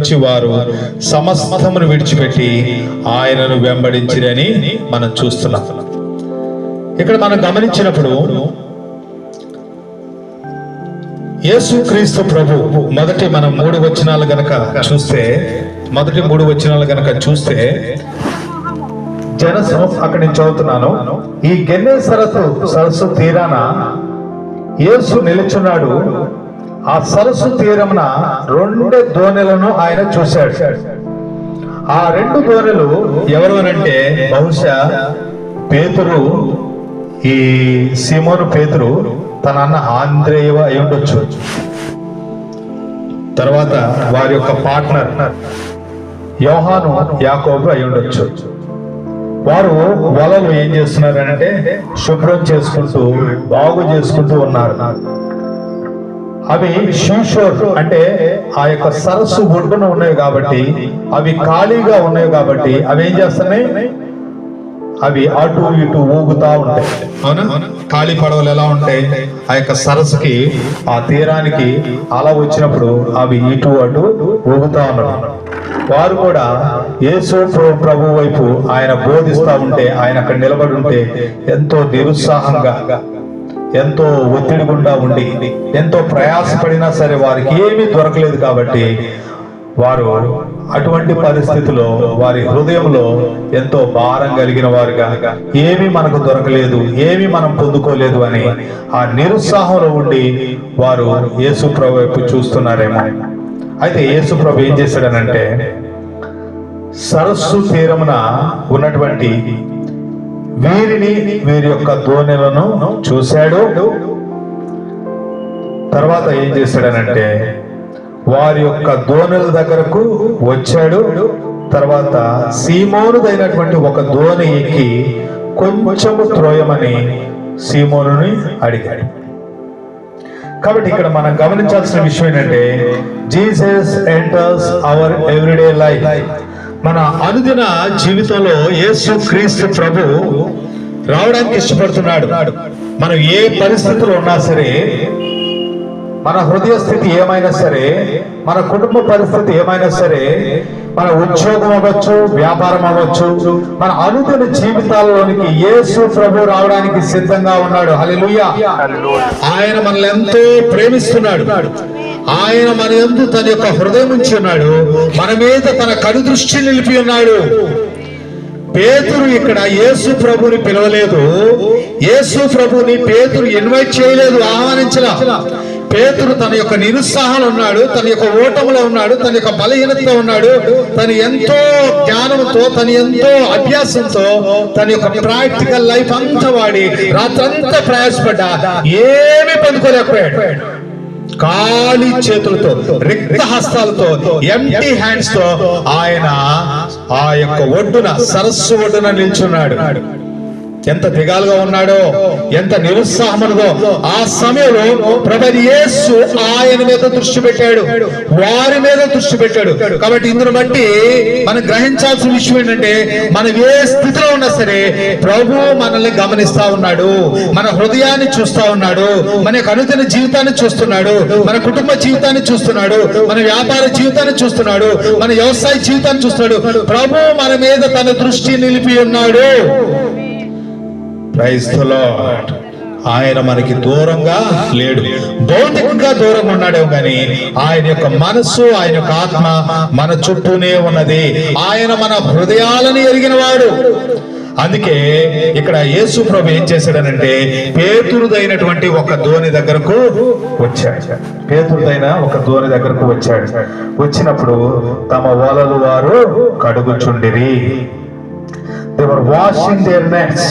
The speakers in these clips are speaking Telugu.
నుంచి వారు సమస్తమును విడిచిపెట్టి ఆయనను వెంబడించిరని మనం చూస్తున్నాం. ఇక్కడ మనం గమనించినప్పుడు యేసుక్రీస్తు ప్రభు మొదటి మనం 3 వచనాలు గనక చూస్తే, మొదటి 3 వచనాలు గనక చూస్తే అక్కడి నుంచి చదువుతున్నాను. ఈ గెన్నే సరస్సు తీరాన యేసు నిలుచున్నాడు. ఆ సరస్సు తీరమున 2 దోణెలను ఆయన చూశాడు. ఆ 2 దోణెలు ఎవరు అనంటే బహుశా పేతురు, ఈ సీమోను పేతురు తన అన్న ఆంద్రేయ అయి ఉండొచ్చు. తర్వాత వారి యొక్క పార్ట్నర్ యోహాను యాకోబు అయి ఉండొచ్చు. వారు వలలు ఏం చేస్తున్నారంటే శుభ్రం చేసుకుంటూ బాగు చేసుకుంటూ ఉన్నారు. అవి షూషోర్ అంటే ఆ యొక్క సరస్సు ఒడ్డున ఉన్నాయి కాబట్టి, అవి ఖాళీగా ఉన్నాయి కాబట్టి అవి ఏం చేస్తున్నాయి, అవి అటు ఇటు ఊగుతా ఉంటాయి. అవునా? ఖాళీ పడవలు ఎలా ఉంటాయి, ఆ యొక్క సరస్సుకి ఆ తీరానికి అలా వచ్చినప్పుడు అవి ఇటు అటు ఊగుతా ఉన్నారు. వారు కూడా యేసు ప్రభు వైపు ఆయన బోధిస్తా ఉంటే, ఆయన అక్కడ నిలబడి ఉంటే ఎంతో నిరుత్సాహంగా, ఎంతో ఒత్తిడి గుండా ఉండి, ఎంతో ప్రయాసపడినా సరే వారికి ఏమీ దొరకలేదు. కాబట్టి వారు అటువంటి పరిస్థితిలో వారి హృదయంలో ఎంతో భారం కలిగిన వారుగా, ఏమీ మనకు దొరకలేదు, ఏమీ మనం పొందుకోలేదు అని ఆ నిరుత్సాహంలో ఉండి వారు యేసు ప్రభు వైపు చూస్తున్నారేమో. అయితే యేసు ప్రభు ఏం చేశాడనంటే సరస్సు తీరమున ఉన్నటువంటి వీరి యొక్క దోణెలను చూశాడు. తర్వాత ఏం చేశాడనంటే వారి యొక్క దోణెల దగ్గరకు వచ్చాడు. తర్వాత సీమోనుదైనటువంటి ఒక దోణి ఎక్కి కొంచెము త్రోయమని సీమోనుని అడిగాడు. కాబట్టి ఇక్కడ మనం గమనించాల్సిన విషయం ఏంటంటే Jesus enters our everyday life. మన అనుదిన జీవితంలో యేసు క్రీస్తు ప్రభు రావడానికి ఇష్టపడుతున్నాడు. మనం ఏ పరిస్థితిలో ఉన్నా సరే, మన హృదయ స్థితి ఏమైనా సరే, మన కుటుంబ పరిస్థితి ఏమైనా సరే, మన ఉద్యోగం అవ్వచ్చు, వ్యాపారం అవ్వచ్చు, మన అనుదిన జీవితాల్లోనికి యేసు ప్రభు రావడానికి సిద్ధంగా ఉన్నాడు. హల్లెలూయా. ఆయన మనల్ని ఎంతో ప్రేమిస్తున్నాడు. ఆయన మన యందు తన యొక్క హృదయం ఉంచి ఉన్నాడు. మన మీద తన కను దృష్టి నిలిపి ఉన్నాడు. పేతురు ఇక్కడ యేసు ప్రభుని పిలవలేదు, యేసు ప్రభుని పేతురు ఇన్వైట్ చేయలేదు, ఆహ్వానించలా. పేతురు తన యొక్క నిరుత్సాహంలో ఉన్నాడు, తన యొక్క ఓటములో ఉన్నాడు, తన యొక్క బలహీనతతో ఉన్నాడు. తను ఎంతో జ్ఞానంతో, తన ఎంతో అభ్యాసంతో, తన యొక్క ప్రాక్టికల్ లైఫ్ అంతా వాడి రాత్రంతా ప్రయాసపడ్డా ఏమీ పొందుకోలేకపోయాడు. ఖాళీ చేతులతో, రిక్త హస్తాలతో, ఎంటీ హ్యాండ్స్ తో ఆయన ఆ యొక్క ఒడ్డున, సరస్సు ఒడ్డున నిల్చున్నాడు. ఎంత దిగాలుగా ఉన్నాడో, ఎంత నిరుత్సాహమునదో. ఆ సమయంలో ప్రభువైన యేసు ఆయన మీద దృష్టి పెట్టాడు, వారి మీద దృష్టి పెట్టాడు. కాబట్టి ఇందును బట్టి మనం గ్రహించాల్సిన విషయం ఏంటంటే మనం ఏ స్థితిలో ఉన్నా సరే ప్రభు మనల్ని గమనిస్తా ఉన్నాడు, మన హృదయాన్ని చూస్తా ఉన్నాడు, మన యొక్క అనుదిన జీవితాన్ని చూస్తున్నాడు, మన కుటుంబ జీవితాన్ని చూస్తున్నాడు, మన వ్యాపార జీవితాన్ని చూస్తున్నాడు, మన వ్యవసాయ జీవితాన్ని చూస్తున్నాడు. ప్రభు మన మీద తన దృష్టి నిలిపి ఉన్నాడు. Praise the Lord. ఆయన మనకి దూరంగా లేడు, భౌతికంగా దూరంగా ఉన్నాడేమో కానీ ఆయన యొక్క మనస్సు, ఆయన యొక్క ఆత్మ మన చుట్టూనే ఉన్నది. ఆయన మన హృదయాలను ఎరిగిన వాడు. అందుకే ఇక్కడ యేసు ప్రభు ఏం చేశాడనంటే పేతురుదైనటువంటి ఒక దోణి దగ్గరకు వచ్చాడు. పేతురుదైన ఒక దోణి దగ్గరకు వచ్చాడు. వచ్చినప్పుడు తమ వలలు వారు కడుగుచుండిరి. They were washing their nets.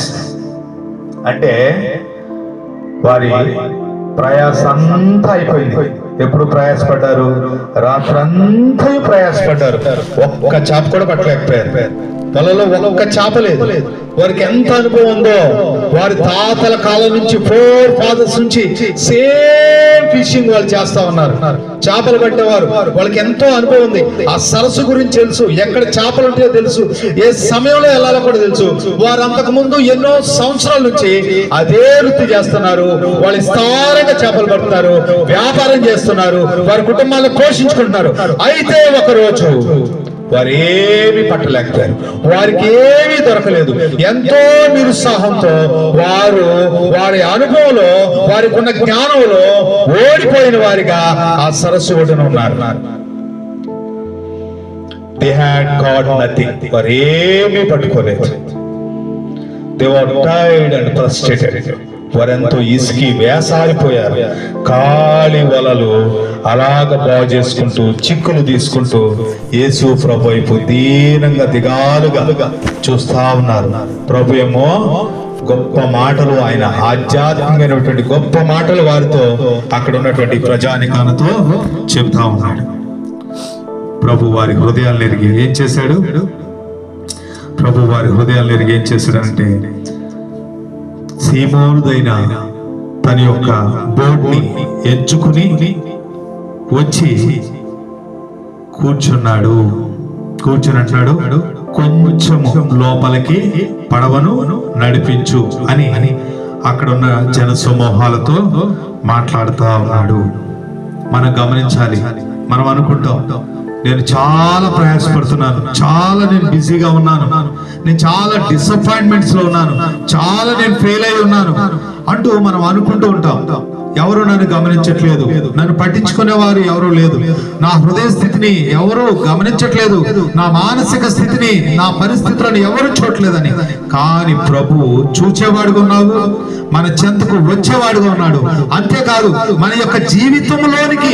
అంటే వారి ప్రయాస అంతా అయిపోయింది. ఎప్పుడు ప్రయాసపడ్డారు? రాత్రంతా ప్రయాసపడ్డారు. ఒక్క చేప కూడా పట్టలేకపోయారు. వలలో ఒక్క చేప లేదు. వారికి ఎంత అనుభవం ఉందో, వారి తాతల కాలం నుంచి 4 fathers నుంచి సేమ్ ఫిషింగ్ వాళ్ళు చేస్తా ఉన్నారు. చేపలు పట్టేవారు, వాళ్ళకి ఎంతో అనుభవం ఉంది. ఆ సరస్సు గురించి తెలుసు, ఎక్కడ చేపలు ఉంటాయో తెలుసు, ఏ సమయంలో వెళ్ళాలో కూడా తెలుసు. వారు అంతకు ముందు ఎన్నో సంవత్సరాల నుంచి అదే వృత్తి చేస్తున్నారు. వాళ్ళు విస్తారంగా చేపలు పడుతున్నారు, వ్యాపారం చేస్తున్నారు, వారి కుటుంబాలను పోషించుకుంటున్నారు. అయితే ఒక రోజు వారు ఏమీ పట్టలేకపోయారు, వారికి ఏమీ దొరకలేదు. ఎంతో నిరుత్సాహంతో వారు వారి అనుభవంలో, వారికి ఉన్న జ్ఞానంలో ఓడిపోయిన వారిగా ఆ సరస్సు ఒడ్డున ఉన్నారు. They had got nothing. వారు ఏమీ పట్టుకోలేదు. They were tired and frustrated. వారెంతో ఇసుకి వేసారిపోయారు. ఖాళీ వలలు అలాగ బాగు చేసుకుంటూ, చిక్కులు తీసుకుంటూ యేసు ప్రభు వైపు దీనంగా దిగాలుగా చూస్తా ఉన్నారు. ప్రభు ఏమో గొప్ప మాటలు, ఆయన ఆధ్యాత్మికమైనటువంటి గొప్ప మాటలు వారితో, అక్కడ ఉన్నటువంటి ప్రజానికాలతో చెబుతా ఉన్నాడు. ప్రభు వారి హృదయాలను ఎరిగి ఏం చేశాడు? ప్రభు వారి హృదయాలను ఎరిగి ఏం చేశాడంటే, సీమోనుదైన తన యొక్క బోట్ని ఎంచుకుని వచ్చి కూర్చున్నాడు. కూర్చుని అంటున్నాడు, కొంచెము లోపలికి పడవను నడిపించు అని అక్కడ ఉన్న జన సమూహాలతో మాట్లాడుతూ ఉన్నాడు. మనం గమనించాలి. మనం అనుకుంటాం, నేను చాలా ప్రయాసపడుతున్నాను, చాలా నేను బిజీగా ఉన్నాను, నేను చాలా డిసప్పాయింట్మెంట్స్ లో ఉన్నాను, చాలా నేను ఫెయిల్ అయి ఉన్నాను అంటూ మనం అనుకుంటూ ఉంటాం. ఎవరు నన్ను గమనించట్లేదు, నన్ను పట్టించుకునేవారు ఎవరు లేదు, నా హృదయ స్థితిని ఎవరు గమనించట్లేదు, నా మానసిక స్థితిని, నా పరిస్థితులను ఎవరు చూడలేదని. కానీ ప్రభు చూచేవాడుగా ఉన్నావు, మన చెంతకు వచ్చేవాడుగా ఉన్నాడు. అంతేకాదు, మన యొక్క జీవితంలోనికి,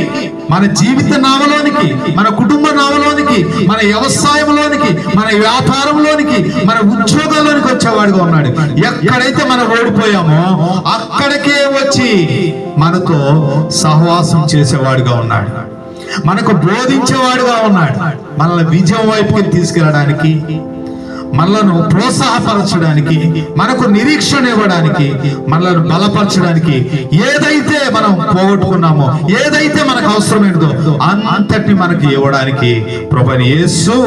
మన జీవిత నామలోనికి, మన కుటుంబ నామలోనికి, మన వ్యవసాయంలోనికి, మన వ్యాపారంలోనికి, మన ఉద్యోగాల్లోనికి వచ్చేవాడుగా ఉన్నాడు. ఎక్కడైతే మనం ఓడిపోయామో అక్కడికే వచ్చి మనతో సహవాసం చేసేవాడుగా ఉన్నాడు, మనకు బోధించేవాడుగా ఉన్నాడు. మనల్ని విజయం వైపుకి తీసుకెళ్ళడానికి, మనలను ప్రోత్సాహపరచడానికి, మనకు నిరీక్షణ ఇవ్వడానికి, మనలను బలపరచడానికి, ఏదైతే మనం పోగొట్టుకున్నామో, ఏదైతే మనకు అవసరమైనదో అంతటిని మనకి ఇవ్వడానికి ప్రభువైన యేసు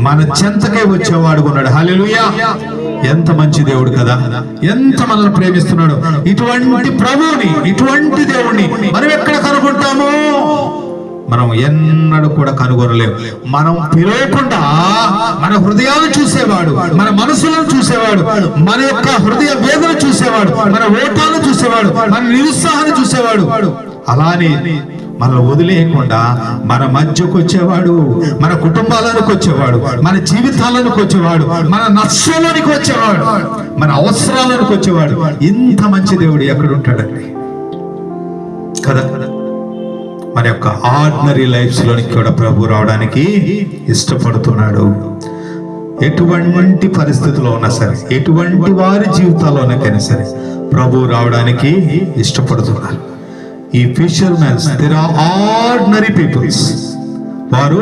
మన చెంతకే వచ్చేవాడుగా ఉన్నాడు. హల్లెలూయా! ఎంత మంచి దేవుడు కదా, ఎంత మనల్ని ప్రేమిస్తున్నాడు. ఇటువంటి ప్రభువుని, ఇటువంటి దేవుణ్ణి మనం ఎక్కడ కనుగొంటాము? మనం ఎన్నడూ కూడా కనుగొనలేము. మనం పిలవకుండా మన హృదయాలను చూసేవాడు, మన మనసులను చూసేవాడు, మన యొక్క హృదయ వేదన చూసేవాడు, మన ఓటాలను చూసేవాడు, మన నిరుత్సాహాన్ని చూసేవాడు. అలానే మనల్ని వదిలేయకుండా మన మధ్యకు వచ్చేవాడు, మన కుటుంబాలకు వచ్చేవాడు, మన జీవితాలకు వచ్చేవాడు, మన నష్టాలకు వచ్చేవాడు, మన అవసరాలకు వచ్చేవాడు. ఇంత మంచి దేవుడు ఎక్కడ ఉంటాడండి కదా. మన యొక్క ఆర్డినరీ లైఫ్స్ లోనికి కూడా ప్రభు రావడానికి ఇష్టపడుతున్నాడు. ఎటువంటి పరిస్థితుల్లో ఉన్నా సరే, ఎటువంటి వారి జీవితాల్లోనైనా సరే ప్రభు రావడానికి ఇష్టపడుతున్నారు. ఈ fishermens, there are ordinary peoples. వారు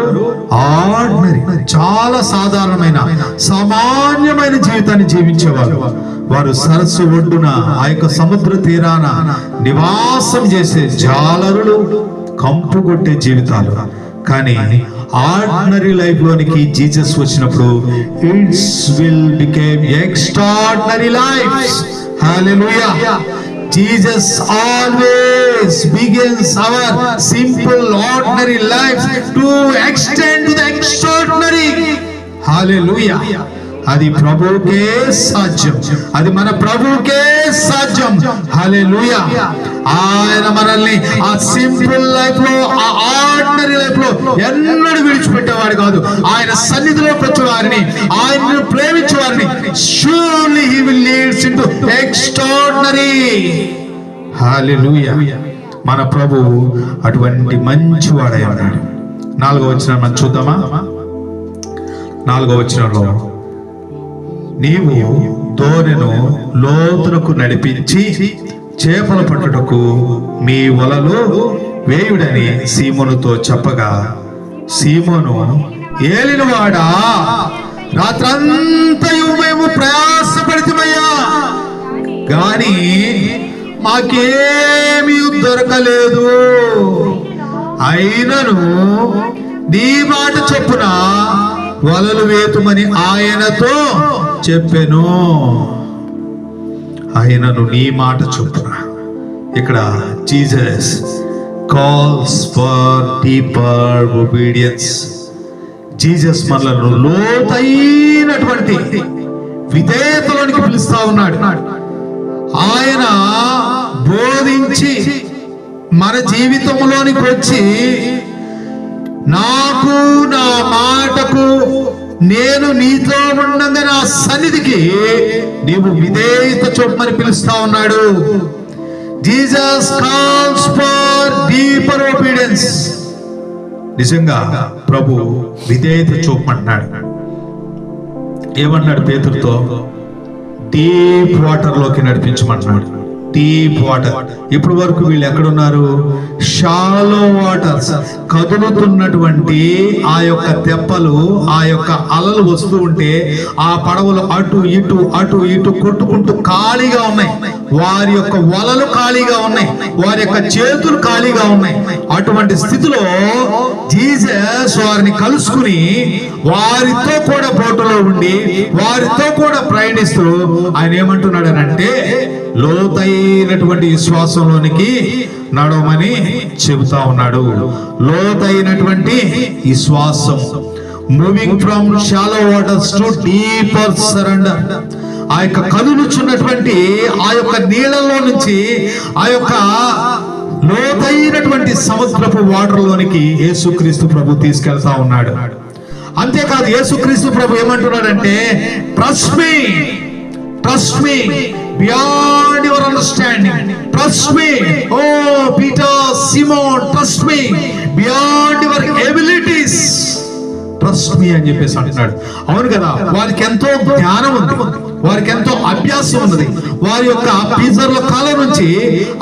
ఆర్డినరీ, చాలా సాధారణమైన, సామాన్యమైన జీవితాన్ని జీవించేవారు. వారు సరస్సు ఒడ్డున, ఆ యొక్క సముద్ర తీరాన నివాసం చేసే జాలరులు, కంపు కొట్టే జీవితాలు. కానీ ఆర్డినరీ లైఫ్ లోనికి జీసస్ వచ్చినప్పుడు it's will became extraordinary lifes. Hallelujah! Jesus always begins our simple ordinary lives to extend to the extraordinary. Hallelujah! అది ప్రభువుకే సాధ్యం, అది మన ప్రభువుకే సాధ్యం. హల్లెలూయా! ఆయన మనల్ని ఆ సింపుల్ లైఫ్ లో, ఆ ఆర్డినరీ లైఫ్ లో ఎన్నడూ విడిచిపెట్టేవాడు కాదు. ఆయన సన్నిధిలో ప్రతి వారిని, ఆయనను ప్రేమించే వారిని surely he will lead into extraordinary. హల్లెలూయా! మన ప్రభువు అటువంటి మంచి వాడై ఉన్నాడు. 4వ వచనం మనం చూద్దామా? 4వ వచనంలో, నీవు దోణిను లోతునకు నడిపించి చేపల పట్టుటకు మీ వలలు వేయుడని సీమోనుతో చెప్పగా, సీమోను, ఏలినవాడా, రాత్రంతయు మేము ప్రయాసపడితమయ్యా, కానీ మాకేమీ దొరకలేదు. అయినను నీ మాట చొప్పున వలలు వేతుమని ఆయనతో చెప్పెను. ఆయనను నీ మాట చొప్పున. ఇక్కడ Jesus calls for deeper obedience. Jesus మనలను లోతైనటువంటి విధేయతలోనికి పిలుస్తా ఉన్నాడు. ఆయన బోధించి మన జీవితంలోనికి వచ్చి నాకు నా మాటకు నేను నీతో ఉండగా నా సన్నిధికి నీవు విధేయత చూపమని పిలుస్తా ఉన్నాడు. Jesus calls for deeper obedience. నిజంగా ప్రభు విధేయత చూపమంటున్నాడు. ఏమన్నాడు పేతురుతో? డీప్ వాటర్ లోకి నడిపించమంటున్నాడు. Deep water. ఇప్పటి వరకు వీళ్ళు ఎక్కడున్నారు? Shallow waters. కదులుతున్నటువంటి ఆ యొక్క తెప్పలు, ఆ యొక్క అలలు వస్తూ ఉంటే ఆ పడవలు అటు ఇటు కొట్టుకుంటూ ఖాళీగా ఉన్నాయి. వారి యొక్క వలలు ఖాళీగా ఉన్నాయి, వారి యొక్క చేతులు ఖాళీగా ఉన్నాయి. అటువంటి స్థితిలో జీసస్ వారిని కలుసుకుని వారితో కూడా బోటులో ఉండి వారితో కూడా ప్రయాణిస్తూ ఆయన ఏమంటున్నాడు అంటే, లోతైనటువంటి విశ్వాసంలోనికి నడవమని చెబుతా ఉన్నాడు. లోతైనటువంటి విశ్వాసం, moving from shallow waters to deeper surrender. ఆ యొక్క కదులుచున్నటువంటి ఆ యొక్క నీళ్ళలో నుంచి ఆ యొక్క లోతైనటువంటి సముద్రపు వాటర్లోనికి యేసుక్రీస్తు ప్రభు తీసుకెళ్తా ఉన్నాడు. అంతేకాదు, యేసుక్రీస్తు ప్రభు ఏమంటున్నాడంటే, trust me beyond your understanding, trust me, oh Peter, Simon, trust me beyond your abilities, trust me అని చెప్పేసి అంటున్నాడు. అవును కదా, వారికి ఎంతో జ్ఞానం ఉంది, వారికి ఎంతో అభ్యాసం ఉన్నది. వారి యొక్క పీజర్ల కాలం నుంచి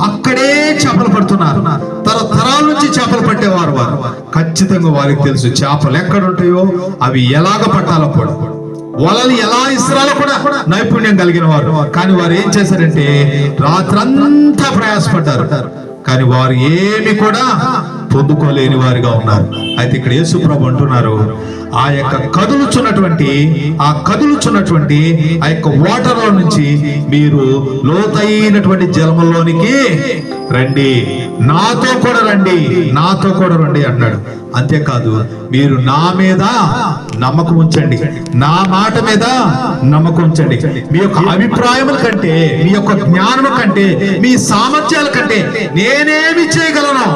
అక్కడే చేపలు పడుతున్నారు. తరతరాల నుంచి చేపలు పట్టేవారు వారు. ఖచ్చితంగా వారికి తెలుసు చేపలు ఎక్కడ ఉంటాయో, అవి ఎలాగ పట్టాలో కూడా, వలలు ఎలా ఇస్రాలో కూడా నైపుణ్యం కలిగిన వారు. కానీ వారు ఏం చేశారంటే రాత్రంతా ప్రయాసపడ్డారు, కానీ వారు ఏమి కూడా పొందుకోలేని వారిగా ఉన్నారు. అయితే ఇక్కడ యేసు ప్రభు అంటున్నారు, ఆ యొక్క కదులుచున్నటువంటి ఆ యొక్క వాటర్ లో నుంచి మీరు లోతైనటువంటి జలములోనికి రండి, నాతో కూడా రండి అన్నాడు. అంతేకాదు, మీరు నా మీద నమ్మకం ఉంచండి, నా మాట మీద నమ్మకం ఉంచండి. మీ యొక్క అభిప్రాయముల కంటే, మీ యొక్క జ్ఞానం కంటే, మీ సామర్థ్యాల కంటే నేనేమి చేయగలను,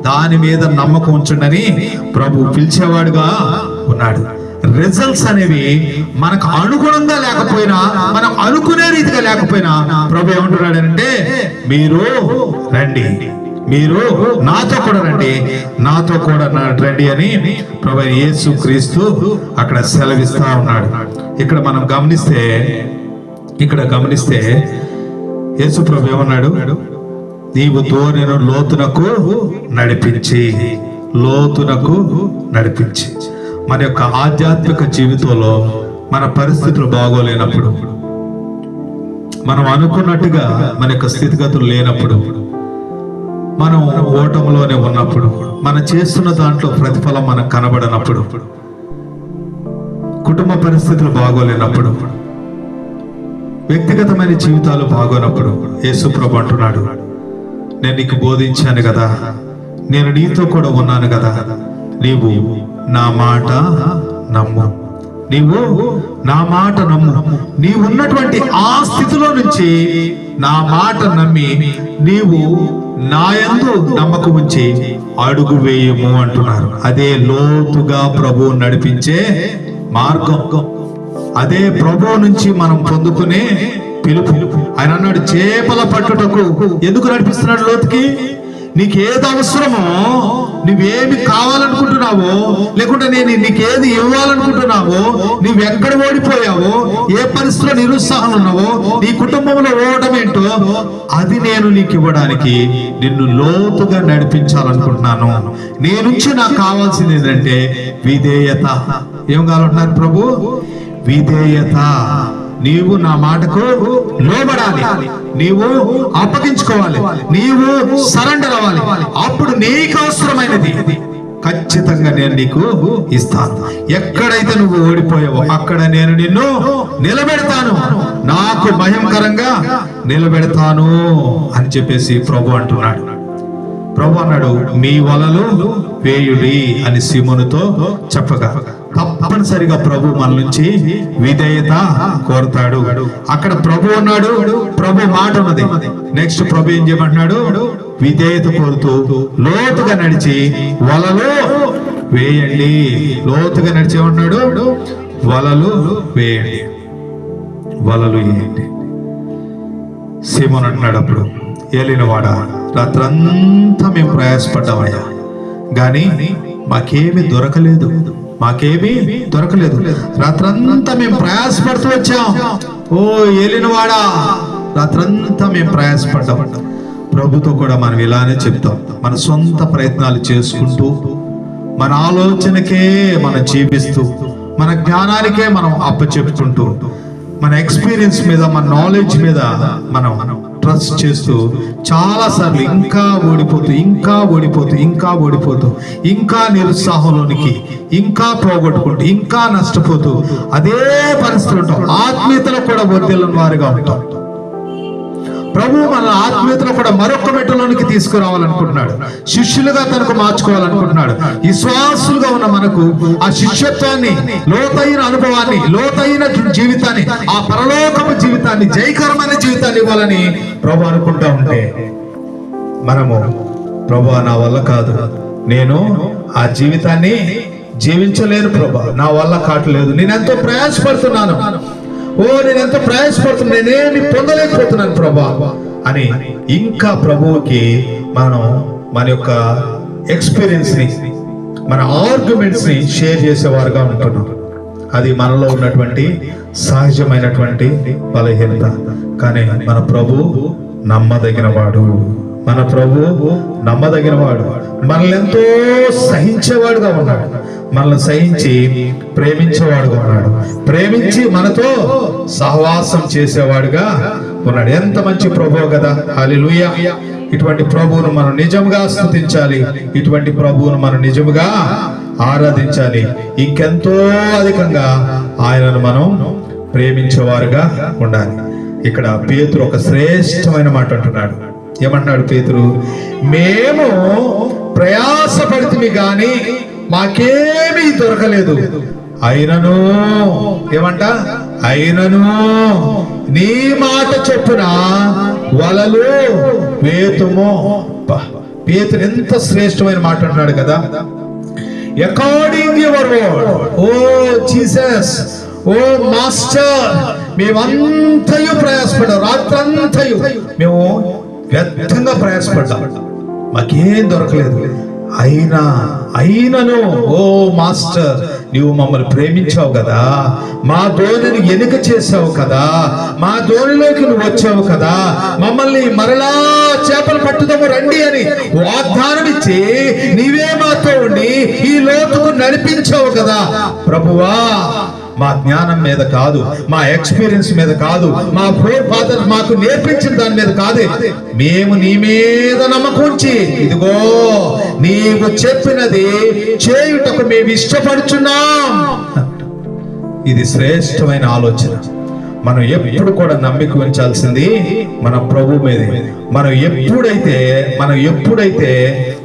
దాని మీద నమ్మకం ఉంచండి ప్రభు పిలిచేవాడుగా ఉన్నాడు. రిజల్ట్స్ అనేవి మనకు అనుగుణంగా లేకపోయినా, మనం అనుకునే రీతిగా లేకపోయినా ప్రభు ఏమంటున్నాడంటే, మీరు రండి, మీరు నాతో కూడా రండి అని ప్రభు యేసు క్రీస్తు అక్కడ సెలవిస్తా ఉన్నాడు. ఇక్కడ మనం గమనిస్తే యేసు ప్రభు ఏమన్నాడు? నీవు ధోనిను లోతునకు నడిపించి. మన యొక్క ఆధ్యాత్మిక జీవితంలో మన పరిస్థితులు బాగోలేనప్పుడు, మనం అనుకున్నట్టుగా మన యొక్క స్థితిగతులు లేనప్పుడు, మనం ఓటములోనే ఉన్నప్పుడు, మనం చేస్తున్న దాంట్లో ప్రతిఫలం మనకు కనబడనప్పుడు, కుటుంబ పరిస్థితులు బాగోలేనప్పుడు, వ్యక్తిగతమైన జీవితాలు బాగోనప్పుడు యేసు ప్రభు అంటున్నాడు, నేను నీకు బోధించాను కదా, నేను నీతో కూడా ఉన్నాను కదా, నీవు నా మాట నమ్ము. నీవు ఉన్నటువంటి ఆ స్థితిలో నుంచి నా మాట నమ్మి నీవు నా యందు నమ్మకం ఉంచి అడుగు వేయము అంటున్నారు. అదే లోతుగా ప్రభువు నడిపించే మార్గం. అదే ప్రభువు నుంచి మనం పొందుకునే పిలుపు. ఆయన అన్నాడు, చేపల పట్టుటకు ఎందుకు నడిపిస్తున్నాడు లోతుకి? నీకేది అవసరమో, నువ్వేమి కావాలనుకుంటున్నావో, లేకుంటే నేను నీకేది ఇవ్వాలనుకుంటున్నావో, నువ్వెక్కడ ఓడిపోయావో, ఏ పరిస్థితిలో నిరుత్సాహం ఉన్నావో, నీ కుటుంబంలో ఓడటం ఏంటో, అది నేను నీకు ఇవ్వడానికి నిన్ను లోతుగా నడిపించాలనుకుంటున్నాను. నీ నుంచి నాకు కావాల్సింది ఏంటంటే విధేయత. ఏం కావాలంటున్నారు ప్రభు? విధేయత. నీవు నా మాటకు లోబడాలి, నీవు అప్పగించుకోవాలి, నీవు సరెండర్ అవ్వాలి. అప్పుడు నీకు అవసరమైనది ఖచ్చితంగా నేను నీకు ఇస్తాను. ఎక్కడైతే నువ్వు ఓడిపోయావో అక్కడ నేను నిన్ను నిలబెడతాను, నాకు భయంకరంగా నిలబెడతాను అని చెప్పేసి ప్రభు అంటున్నాడు. ప్రభు అన్నాడు, మీ వలలు వేయుడి అని సీమోనుతో చెప్పగా, తప్పనిసరిగా ప్రభు మన నుంచి విధేయత కోరుతాడు. అక్కడ ప్రభు ఉన్నాడు, ప్రభు మాట ఉన్నది. నెక్స్ట్ ప్రభు ఏం చేయమంటున్నాడు? విధేయత కోరుతూ లోతుగా నడిచి వలలు వేయండి. లోతుగా నడిచేమన్నాడు? వలలు వేయండి, వలలు వేయండి. సీమోను అంటున్నాడు అప్పుడు, ఏలినవాడా, రాత్రంతా మేము ప్రయాసపడ్డామయ్యా, కానీ మాకేమీ దొరకలేదు, రాత్రంతా మేము ప్రయాసపడుతూ వచ్చాం. ఓ ఏలినవాడా, రాత్రంతా మేము ప్రయాసపడ్డాం. ప్రభుతో కూడా మనం ఇలానే చెప్తాం. మన సొంత ప్రయత్నాలు చేసుకుంటూ, మన ఆలోచనకే మనం జీవిస్తూ, మన జ్ఞానానికే మనం అప్పచెప్పుకుంటూ, మన ఎక్స్పీరియన్స్ మీద, మన నాలెడ్జ్ మీద మనం ట్రస్ట్ చేస్తూ చాలా సార్లు ఇంకా ఓడిపోతూ ఇంకా నిరుత్సాహంలోనికి ఇంకా పోగొట్టుకుంటూ ఇంకా నష్టపోతూ అదే పరిస్థితులు ఉంటాం. ఆత్మీయతలో కూడా వర్ధిల్లని వారిగా ఉంటాం. ప్రభు మన ఆత్మీయతలో కూడా మరొక మెట్టులోనికి తీసుకురావాలనుకుంటున్నాడు. శిష్యులుగా తనకు మార్చుకోవాలనుకుంటున్నాడు. విశ్వాసులుగా ఉన్న మనకు ఆ శిష్యత్వాన్ని, లోతైన అనుభవాన్ని, లోతైన జీవితాన్ని, ఆ పరలోకపు జీవితాన్ని, జయకరమైన జీవితాన్ని ఇవ్వాలని ప్రభు అనుకుంటా ఉంటే, మనము ప్రభు నా వల్ల కాదు, నేను ఆ జీవితాన్ని జీవించలేను ప్రభు, నా వల్ల కావట్లేదు, నేను ఎంతో ప్రయాసపడుతున్నాను, నేను ఎంతో ప్రయాసపడుతున్నాను, నేనేమి పొందలేకపోతున్నాను ప్రభా అని ఇంకా ప్రభువుకి మనం మన యొక్క ఎక్స్పీరియన్స్ ని, మన ఆర్గ్యుమెంట్స్ ని షేర్ చేసేవారుగా ఉంటున్నాం. అది మనలో ఉన్నటువంటి సహజమైనటువంటి బలహీనత. కానీ మన ప్రభు నమ్మదగినవాడు, మనల్ని ఎంతో సహించేవాడుగా ఉన్నాడు, మనల్ని సహించి ప్రేమించేవాడుగా ఉన్నాడు, ప్రేమించి మనతో సహవాసం చేసేవాడుగా ఉన్నాడు. ఎంత మంచి ప్రభువు కదా, హల్లెలూయా. ఇటువంటి ప్రభువును మనం నిజంగా స్తుతించాలి, ఇటువంటి ప్రభువును మనం నిజంగా ఆరాధించాలి. ఇంకెంతో అధికంగా ఆయనను మనం ప్రేమించేవారుగా ఉండాలి. ఇక్కడ పేతురు ఒక శ్రేష్టమైన మాట అంటున్నాడు. ఏమంటున్నాడు పేతురు? మేము ప్రయాసపడితిమి గాని మాకేమీ దొరకలేదు, అయినను నీ మాట చొప్పున వలలు వేతుము. పేతురు ఎంత శ్రేష్టమైన మాట అంటున్నాడు కదా. According your word, O Jesus, O master, మేమంతయు ప్రయాసపడ్డాం, రాత్రంతయు మేము వ్యర్థంగా ప్రయాసపడ్డాం, మాకేం దొరకలేదు. అయినను ఓ మాస్టర్, నీవు మమ్మల్ని ప్రేమించావు కదా, మా ధోనిని ఎన్నిక చేసావు కదా, మా ధోనిలోకి నువ్వు వచ్చావు కదా, మమ్మల్ని మరలా చేపలు పట్టుదాము రండి అని వాగ్దానం ఇచ్చి నీవే మాతో ఉండి ఈ లోతుకు నడిపించావు కదా ప్రభువా. మా జ్ఞానం మీద కాదు, మా ఎక్స్పీరియన్స్ మీద కాదు, మా ఫోర్ ఫాదర్స్ మాకు నేర్పించిన దాని మీద కాదు, మేము నీ మీద నమ్మకం ఉంచి ఇదిగో నీవు చెప్పినది చేయుటకు మేము ఇష్టపడుచున్నాం. ఇది శ్రేష్టమైన ఆలోచన. మనం ఎప్పుడు కూడా నమ్మిక ఉంచాల్సింది మన ప్రభు మీదే. మనం ఎప్పుడైతే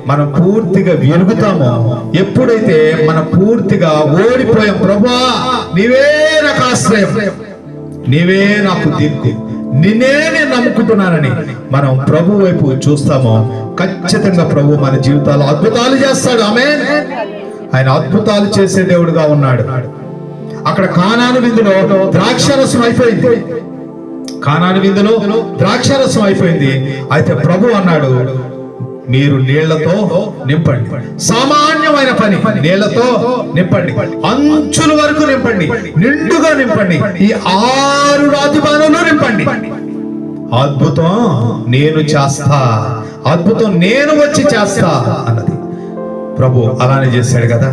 మనం పూర్తిగా వెలుగుతామో, ఎప్పుడైతే మనం పూర్తిగా ఓడిపోయాం, ప్రభువా నీవే నాకు ఆశ్రయం, నీవే నాకు దిక్కు, నిన్నే నేను నమ్ముకుంటున్నానని మనం ప్రభు వైపు చూస్తామో ఖచ్చితంగా ప్రభు మన జీవితాల్లో అద్భుతాలు చేస్తాడు. ఆమేన్. ఆయన అద్భుతాలు చేసే దేవుడుగా ఉన్నాడు. అక్కడ కానాను విందులో ద్రాక్షారసం అయిపోయింది. అయితే ప్రభు అన్నాడు, మీరు నీళ్లతో నింపండి. సామాన్యమైన పని, నీళ్లతో నింపండి, అంచుల వరకు నింపండి, నిండుగా నింపండి, ఈ 6 రాజభవనాలు నింపండి. అద్భుతం నేను చేస్తా, అద్భుతం నేను వచ్చి చేస్తా అన్నది ప్రభు. అలానే చేశాడు కదా.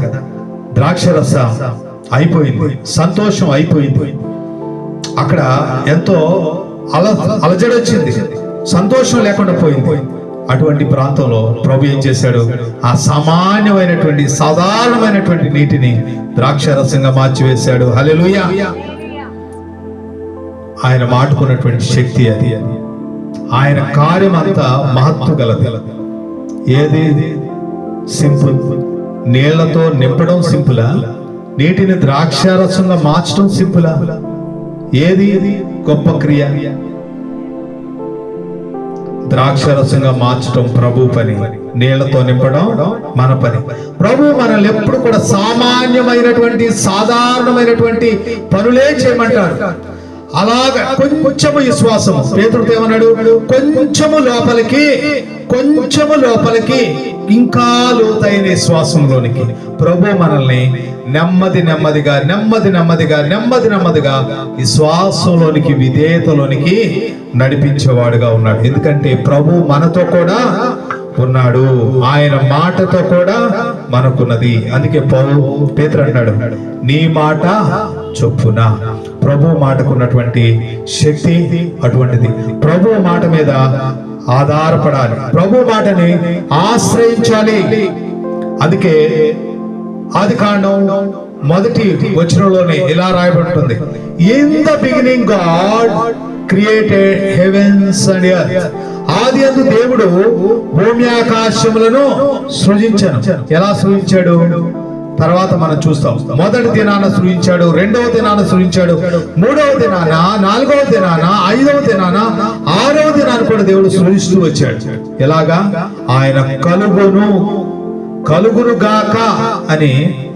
ద్రాక్షరసం అయిపోయింది, సంతోషం అయిపోయింది, అక్కడ ఎంతో అలజడి వచ్చింది, సంతోషం లేకుండా పోయింది. అటువంటి ప్రాంతంలో ప్రభు ఏం చేశాడు? ఆ సామాన్యమైనటువంటి సాధారణమైనటువంటి నీటిని ద్రాక్షరసంగా మార్చివేశాడు. హల్లెలూయా. ఆయన మాటుకున్నటువంటి శక్తి అది. ఆయన కార్యం అంతా మహత్తు గలది. ఏది సింపుల్? నీళ్లతో నింపడం సింపులా? నీటిని ద్రాక్షారసంగా మార్చడం సింపులా? ఏది గొప్ప క్రియ? ద్రాక్షరసంగా మార్చడం ప్రభు పని, నీళ్లతో నింపడం మన పని. ప్రభు మనల్ని ఎప్పుడు కూడా సామాన్యమైనటువంటి సాధారణమైనటువంటి పనులే చేయమంటారు. అలాగా కొంచెము విశ్వాసం. పేతురుతో ఏమన్నాడు? కొంచెము లోపలికి ఇంకా లోతైన విశ్వాసంలోనికి ప్రభు మనల్ని నెమ్మదిగా విశ్వాసంలోనికి, విధేయతలోనికి నడిపించేవాడుగా ఉన్నాడు. ఎందుకంటే ప్రభు మనతో కూడా ఉన్నాడు, ఆయన మాటతో కూడా మనకున్నది. అందుకే పేతురు అన్నాడు, నీ మాట చొప్పున. ప్రభు మాటకున్నటువంటి శక్తి అటువంటిది. ప్రభు మాట మీద ఆధారపడాలి, ప్రభు మాటని ఆశ్రయించాలి. అందుకే ఆదికాండం 1వ వచనంలోనే ఇలా రాయబడుతుంది, in the beginning God created heavens and earth. ఆదియందు దేవుడు భూమి ఆకాశములను సృజించాను. ఎలా సృజించాడు తర్వాత మనం చూస్తాం. మొదటి దినాన సృజించాడు, 2వ దినాన సృజించాడు, 3వ దినాన, 4వ దినాన, 5వ దినాన, 6వ దినాన కూడా దేవుడు సృజిస్తూ వచ్చాడు. ఎలాగా? ఆయన కలుగును గాక అని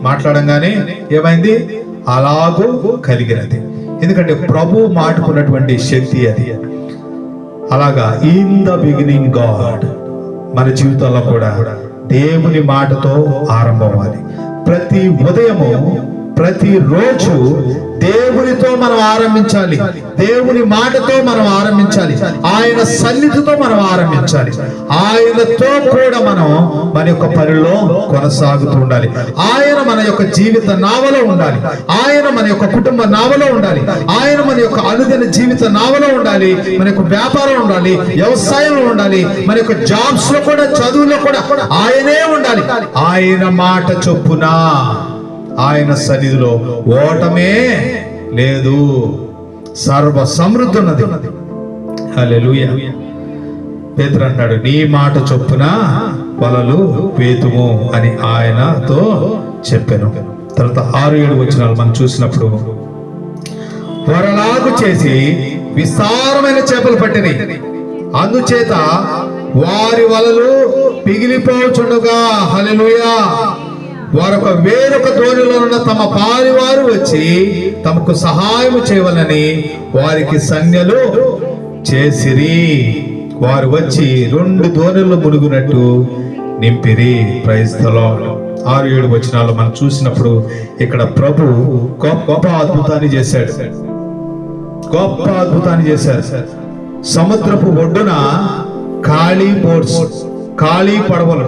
మాట్లాడంగానే ఏమైంది? అలాగూ కలిగినది. ఎందుకంటే ప్రభు మాటుకున్నటువంటి శక్తి అది. అలాగా ఇన్ ద బిగినింగ్ గాడ్. మన జీవితంలో కూడా దేవుని మాటతో ఆరంభమవ్వాలి. ప్రతి ఉదయము, ప్రతిరోజు దేవునితో మనం ఆరంభించాలి, దేవుని మాటతో మనం ఆరంభించాలి, ఆయన సన్నిధితో మనం ఆరంభించాలి. ఆయనతో కూడా మనం మన యొక్క పనిలో కొనసాగుతూ ఉండాలి. ఆయన మన యొక్క జీవిత నావలో ఉండాలి, ఆయన మన యొక్క కుటుంబ నావలో ఉండాలి, ఆయన మన యొక్క అనుదిన జీవిత నావలో ఉండాలి, మన యొక్క వ్యాపారం ఉండాలి, వ్యవసాయంలో ఉండాలి, మన యొక్క జాబ్స్ లో కూడా, చదువులో కూడా ఆయనే ఉండాలి. ఆయన మాట చొప్పున, ఆయన సన్నిధిలో ఓటమే లేదు, సర్వ సమృద్ధి ఉన్నది. హల్లెలూయా. పేతురు అంటాడు, నీ మాట చొప్పున వలలు వేతుము అని ఆయనతో చెప్పాను. తర్వాత 6-7 వచనాలు మనం చూసినప్పుడు, వరలాగు చేసి విస్తారమైన చేపలు పట్టిని, అందుచేత వారి వలలు పిగిలిపోచుండగా. హల్లెలూయా. వారొక వేరొక దోణిలో ఉన్న తమ పారివారు వచ్చి తమకు సహాయం చేయవలని వారికి సంజ్ఞలు చేసిరి. వారు వచ్చి 2 దోణులు మునుగునట్టు నింపిరి. Praise the Lord. 6-7 వచనాలు మనం చూసినప్పుడు ఇక్కడ ప్రభు గొప్ప అద్భుతాన్ని చేశాడు, గొప్ప అద్భుతాన్ని చేశాడు. సముద్రపు ఒడ్డున ఖాళీ బోట్స్, ఖాళీ పడవలు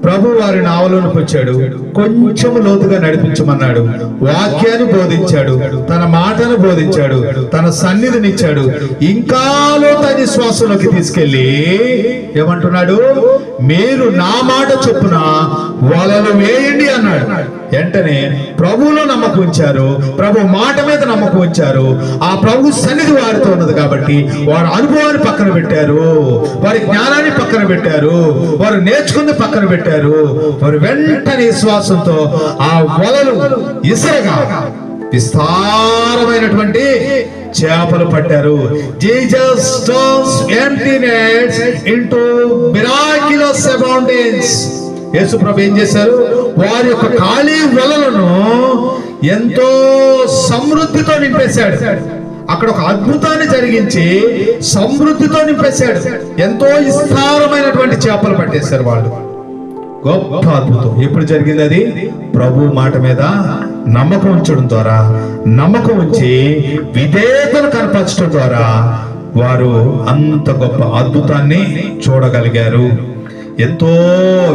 ప్రభు వారి నావలోనికి వచ్చాడు, కొంచెం లోతుగా నడిపించమన్నాడు, వాక్యాన్ని బోధించాడు, తన మాటను బోధించాడు, తన సన్నిధినిచ్చాడు. ఇంకా లోతైన శ్వాసంలోకి తీసుకెళ్లి ఏమంటున్నాడు? మీరు నా మాట చొప్పున వలలు వేయండి అన్నాడు. వెంటనే ప్రభువులో నమ్మకం ఉంచారు, ప్రభు మాట మీద నమ్మకం ఉంచారు. ఆ ప్రభు సన్నిధి వారితో ఉన్నది కాబట్టి వారి అనుభవాన్ని పక్కన పెట్టారు, వారి జ్ఞానాన్ని పక్కన పెట్టారు, వారు నేర్చుకుంది పక్కన పెట్టారు. వారు వెంటనే విశ్వాసంతో ఆ వలలు ఇసరగా విస్తారమైనటువంటి చేపలు పట్టారు. Jesus turns empty nets into miraculous abundance. యేసు ప్రభు ఏం చేశారు? వారి యొక్క ఖాళీ వలలను ఎంతో సమృద్ధితో నింపేశాడు. అక్కడ ఒక అద్భుతాన్ని జరిగించి సమృద్ధితో నింపేశాడు. ఎంతో విస్తారమైనటువంటి చేపలు పట్టేశారు వాళ్ళు. గొప్ప అద్భుతం ఎప్పుడు జరిగింది? అది ప్రభు మాట మీద నమ్మకం ఉంచడం ద్వారా, నమ్మకం ఉంచి విధేయతను కనపరచడం ద్వారా వారు అంత గొప్ప అద్భుతాన్ని చూడగలిగారు. ఎంతో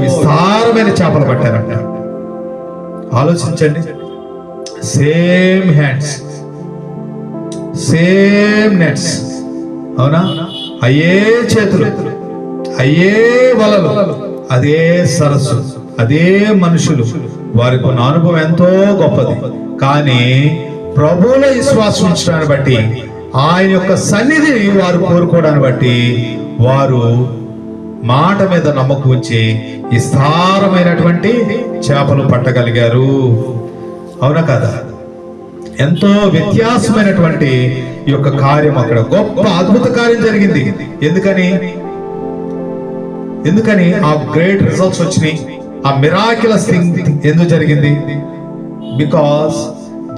విస్తారమైన చేపలు పట్టారంట. ఆలోచించండి, సేమ్ హ్యాండ్స్, సేమ్ నెట్స్, అవునా? అయ్యే చేతులు, అయ్యే వలలు, అదే సరస్సు, అదే మనుషులు. వారికి ఉన్న అనుభవం ఎంతో గొప్పది. కానీ ప్రభువులో విశ్వాసం ఉంచడాన్ని బట్టి, ఆయన యొక్క సన్నిధిని వారు కోరుకోవడాన్ని బట్టి వారు మాట మీద నమ్మకం ఉంచి విస్తారమైనటువంటి చేపలు పట్టగలిగారు. అవునా కదా? ఎంతో వ్యత్యాసమైనటువంటి ఈ యొక్క కార్యం, అక్కడ గొప్ప అద్భుత కార్యం జరిగింది. ఎందుకని ఆ గ్రేట్ రిజల్ట్స్ వచ్చినాయి? ఆ మిరాక్యులస్ థింగ్ ఎందుకు జరిగింది? Because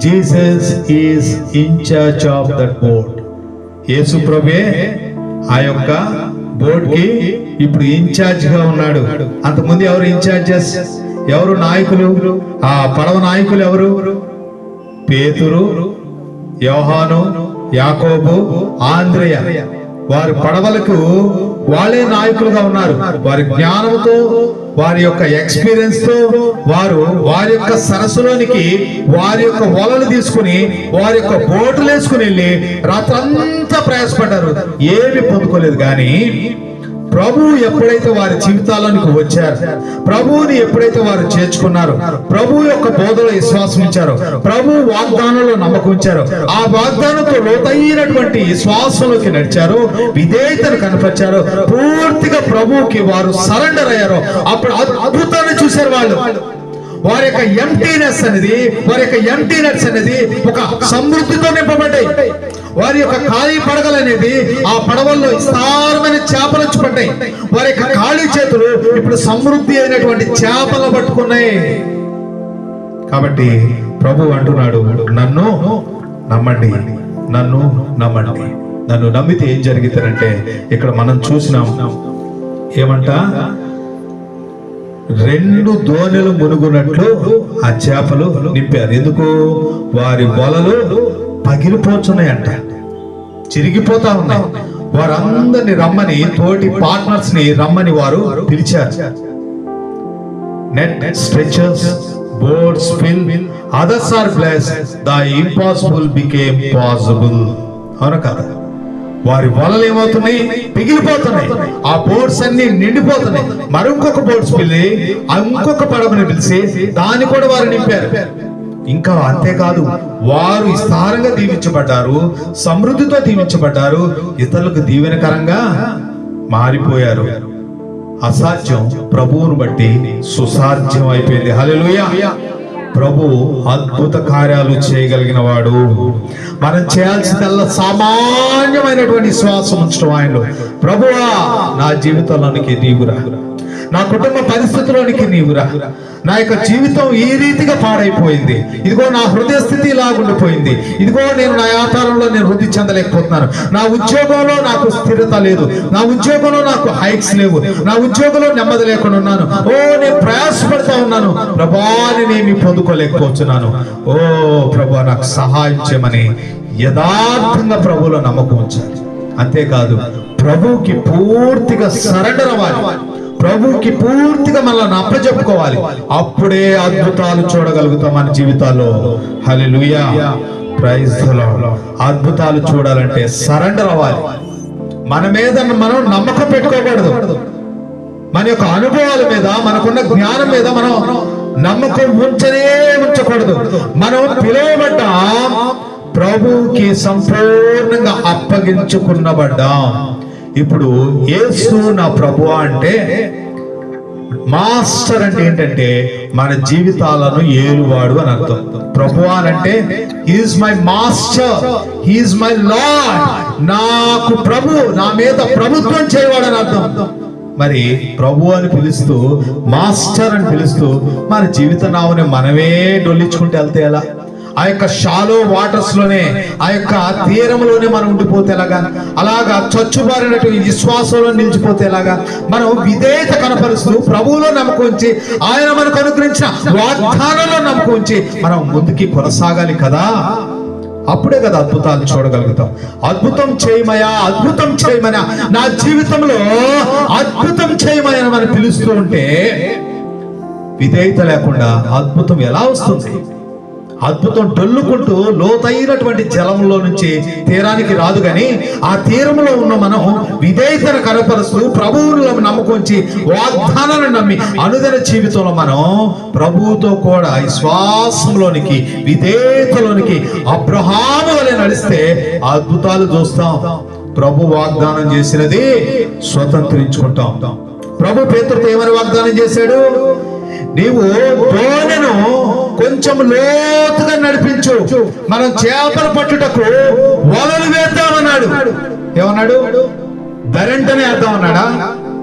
Jesus is in charge of that boat. యేసు ప్రభువే ఆ యొక్క బోట్ కి ఇప్పుడు ఇన్ఛార్జ్ గా ఉన్నాడు. అంతకుముందు ఎవరు ఇన్ఛార్జెస్? ఎవరు నాయకులు? ఆ పడవ నాయకులు ఎవరు? పేతురు, యోహాను, యాకోబు, ఆంద్రేయ. వారి పడవలకు వాళ్ళే నాయకులుగా ఉన్నారు. వారి జ్ఞానంతో, వారి యొక్క ఎక్స్పీరియన్స్ తో వారి యొక్క సరస్సులోనికి వారి యొక్క వలలు తీసుకుని, వారి యొక్క బోటులు వేసుకుని వెళ్ళి రాత్రంతా ప్రయాసపడ్డారు. ఏమి పొందుకోలేదు. కానీ ప్రభువు ఎప్పుడైతే వారి జీవితాలకు వచ్చారు, ప్రభువుని ఎప్పుడైతే వారు చేర్చుకున్నారు, ప్రభు యొక్క బోధలో విశ్వాసం ఉంచారు, ప్రభు వాగ్దానంలో నమ్మకం ఉంచారు, ఆ వాగ్దానంతో లోతైనటువంటి విశ్వాసంలోకి నడిచారు, విధేయతను కనపరిచారు, పూర్తిగా ప్రభువుకి వారు సరెండర్ అయ్యారు. అప్పుడు అద్భుతాన్ని చూశారు వాళ్ళు. వారి యొక్క ఎంటీనెస్ అనేది ఒక సమృద్ధితో నింపబడ్డాయి. వారి యొక్క ఖాళీ పడగలు అనేది ఆ పడవల్లో విస్తారమైన చేపలు వచ్చి పడ్డాయి. వారి యొక్క ఖాళీ చేతులు ఇప్పుడు సమృద్ధి అయినటువంటి చేపలు పట్టుకున్నాయి. కాబట్టి ప్రభు అంటున్నాడు, నన్ను నమ్మండి, నన్ను నమ్మండి. నన్ను నమ్మితే ఏం జరిగితేనంటే, ఇక్కడ మనం చూసినాం ఏమంట, 2 దోణెలు మునుగునట్లు ఆ చేపలు నింపారు. ఎందుకు? వారి వలలు పగిలిపోతున్నాయంట, చిరిగిపోతా ఉన్నాయి. వారందరిని రమ్మని, తోటి పార్ట్నర్స్ ని రమ్మని వారు పిలిచారు. Net stretches, boats fill, others are blessed, the impossible became possible. అవునా కదా? వారి వలలు ఏమవుతున్నాయి? పిగిలిపోతున్నాయి. ఆ బోట్స్ అన్ని నిండిపోతున్నాయి. మరొక బోట్స్ పిల్లి ఇంకొక పడవని పిలిచి దాన్ని కూడా వారు నింపారు. ఇంకా అంతేకాదు, వారు విస్తారంగా దీవించబడ్డారు, సమృద్ధితో దీవించబడ్డారు, ఇతరులకు దీవెనకరంగా మారిపోయారు. అసాధ్యం ప్రభువును బట్టి సుసాధ్యం అయిపోయింది. హల్లెలూయా! ప్రభు అద్భుత కార్యాలు చేయగలిగిన వాడు. మనం చేయాల్సిందల్లా సామాన్యమైనటువంటి విశ్వాసం ఉంచడం ఆయనలో. ప్రభువా, నా జీవితంలోనికి నీవురా, నా కుటుంబ పరిస్థితుల్లోనికి నీవురా, నా యొక్క జీవితం ఈ రీతిగా పాడైపోయింది, ఇదిగో నా హృదయ స్థితి ఇలాగుండిపోయింది, ఇదిగో నేను నా వ్యాపారంలో నేను వృద్ధి చెందలేకపోతున్నాను, నా ఉద్యోగంలో నాకు స్థిరత లేదు, నా ఉద్యోగంలో నాకు హైక్స్ లేవు, నా ఉద్యోగంలో నెమ్మది లేకుండా ఉన్నాను, ఓ నేను ప్రయాసపడతా ఉన్నాను, ప్రభా నేనేమి పొందుకోలేకపోతున్నాను, ఓ ప్రభా నాకు సహాయం చేయమని యథార్థంగా ప్రభువులో నమ్మకం ఉంచాలి. అంతేకాదు, ప్రభువుకి పూర్తిగా సరెండర్ అవ్వాలి, ప్రభువుకి పూర్తిగా మనల్ని అప్పచెప్పుకోవాలి. అప్పుడే అద్భుతాలు చూడగలుగుతాం మన జీవితాల్లో. హల్లెలూయా, ప్రైజ్ ది లార్డ్. అద్భుతాలు చూడాలంటే సరెండర్ అవ్వాలి. మన మీద మనం నమ్మకం పెట్టుకోకూడదు. మన యొక్క అనుభవాల మీద, మనకున్న జ్ఞానం మీద మనం నమ్మకం ఉంచకూడదు. మనం పిలువబడ్డాం, ప్రభువుకి సంపూర్ణంగా అప్పగించుకున్నబడ్డాం. ఇప్పుడు యేసు నా ప్రభువా అంటే, మాస్టర్ అంటే ఏంటంటే మన జీవితాలను ఏలువాడు అని అర్థం. ప్రభువా అంటే he's my master, he's my Lord, నాకు ప్రభు, నా మీద ప్రభుత్వం చేయవాడు అని అర్థం. మరి ప్రభు అని పిలుస్తూ, మాస్టర్ అని పిలుస్తూ మన జీవిత నావని మనమే డొల్లించుకుంటూ వెళ్తే ఎలా? ఆ యొక్క షాలో వాటర్స్ లోనే, ఆ యొక్క తీరంలోనే మనం ఉండిపోతే ఎలాగా, అలాగా చచ్చుబారినటువంటి విశ్వాసంలో నిలిచిపోతే ఎలాగా, మనం విధేయత కనపరుస్తూ ప్రభువులో నమ్మకం ఉంచి, ఆయన మనకు అనుగ్రహించిన వాగ్దానంలో నమ్మకం ఉంచి మనం ముందుకి కొనసాగాలి కదా. అప్పుడే కదా అద్భుతాలు చూడగలుగుతాం. అద్భుతం చేయమయా, అద్భుతం చేయమయా, నా జీవితంలో అద్భుతం చేయమయా మనం పిలుస్తూ ఉంటే విధేయత లేకుండా అద్భుతం ఎలా వస్తుంది? అద్భుతం డొల్లుకుంటూ లోతైనటువంటి జలంలో నుంచి తీరానికి రాదు, కానీ ఆ తీరంలో ఉన్న మనం విధేయతను కనపరుస్తూ ప్రభువులో నమ్మకంచి వాగ్దానాలను నమ్మి అనుదిన జీవితంలో మనం ప్రభువుతో కూడా విశ్వాసంలోనికి, విధేయతలోనికి అబ్రహాము వలె నడిస్తే అద్భుతాలు చూస్తాం. ప్రభు వాగ్దానం చేసినది స్వతంత్రించుకుంటాం. ప్రభు పేతురుతో ఏమని వాగ్దానం చేశాడు? నీవు దోణిను కొంచెం లోతుగా నడిపించు, మనం చేపలు పట్టుటకు వలలు వేద్దామన్నాడు. ఏమన్నాడు? దరెంటనే వేద్దామన్నాడా?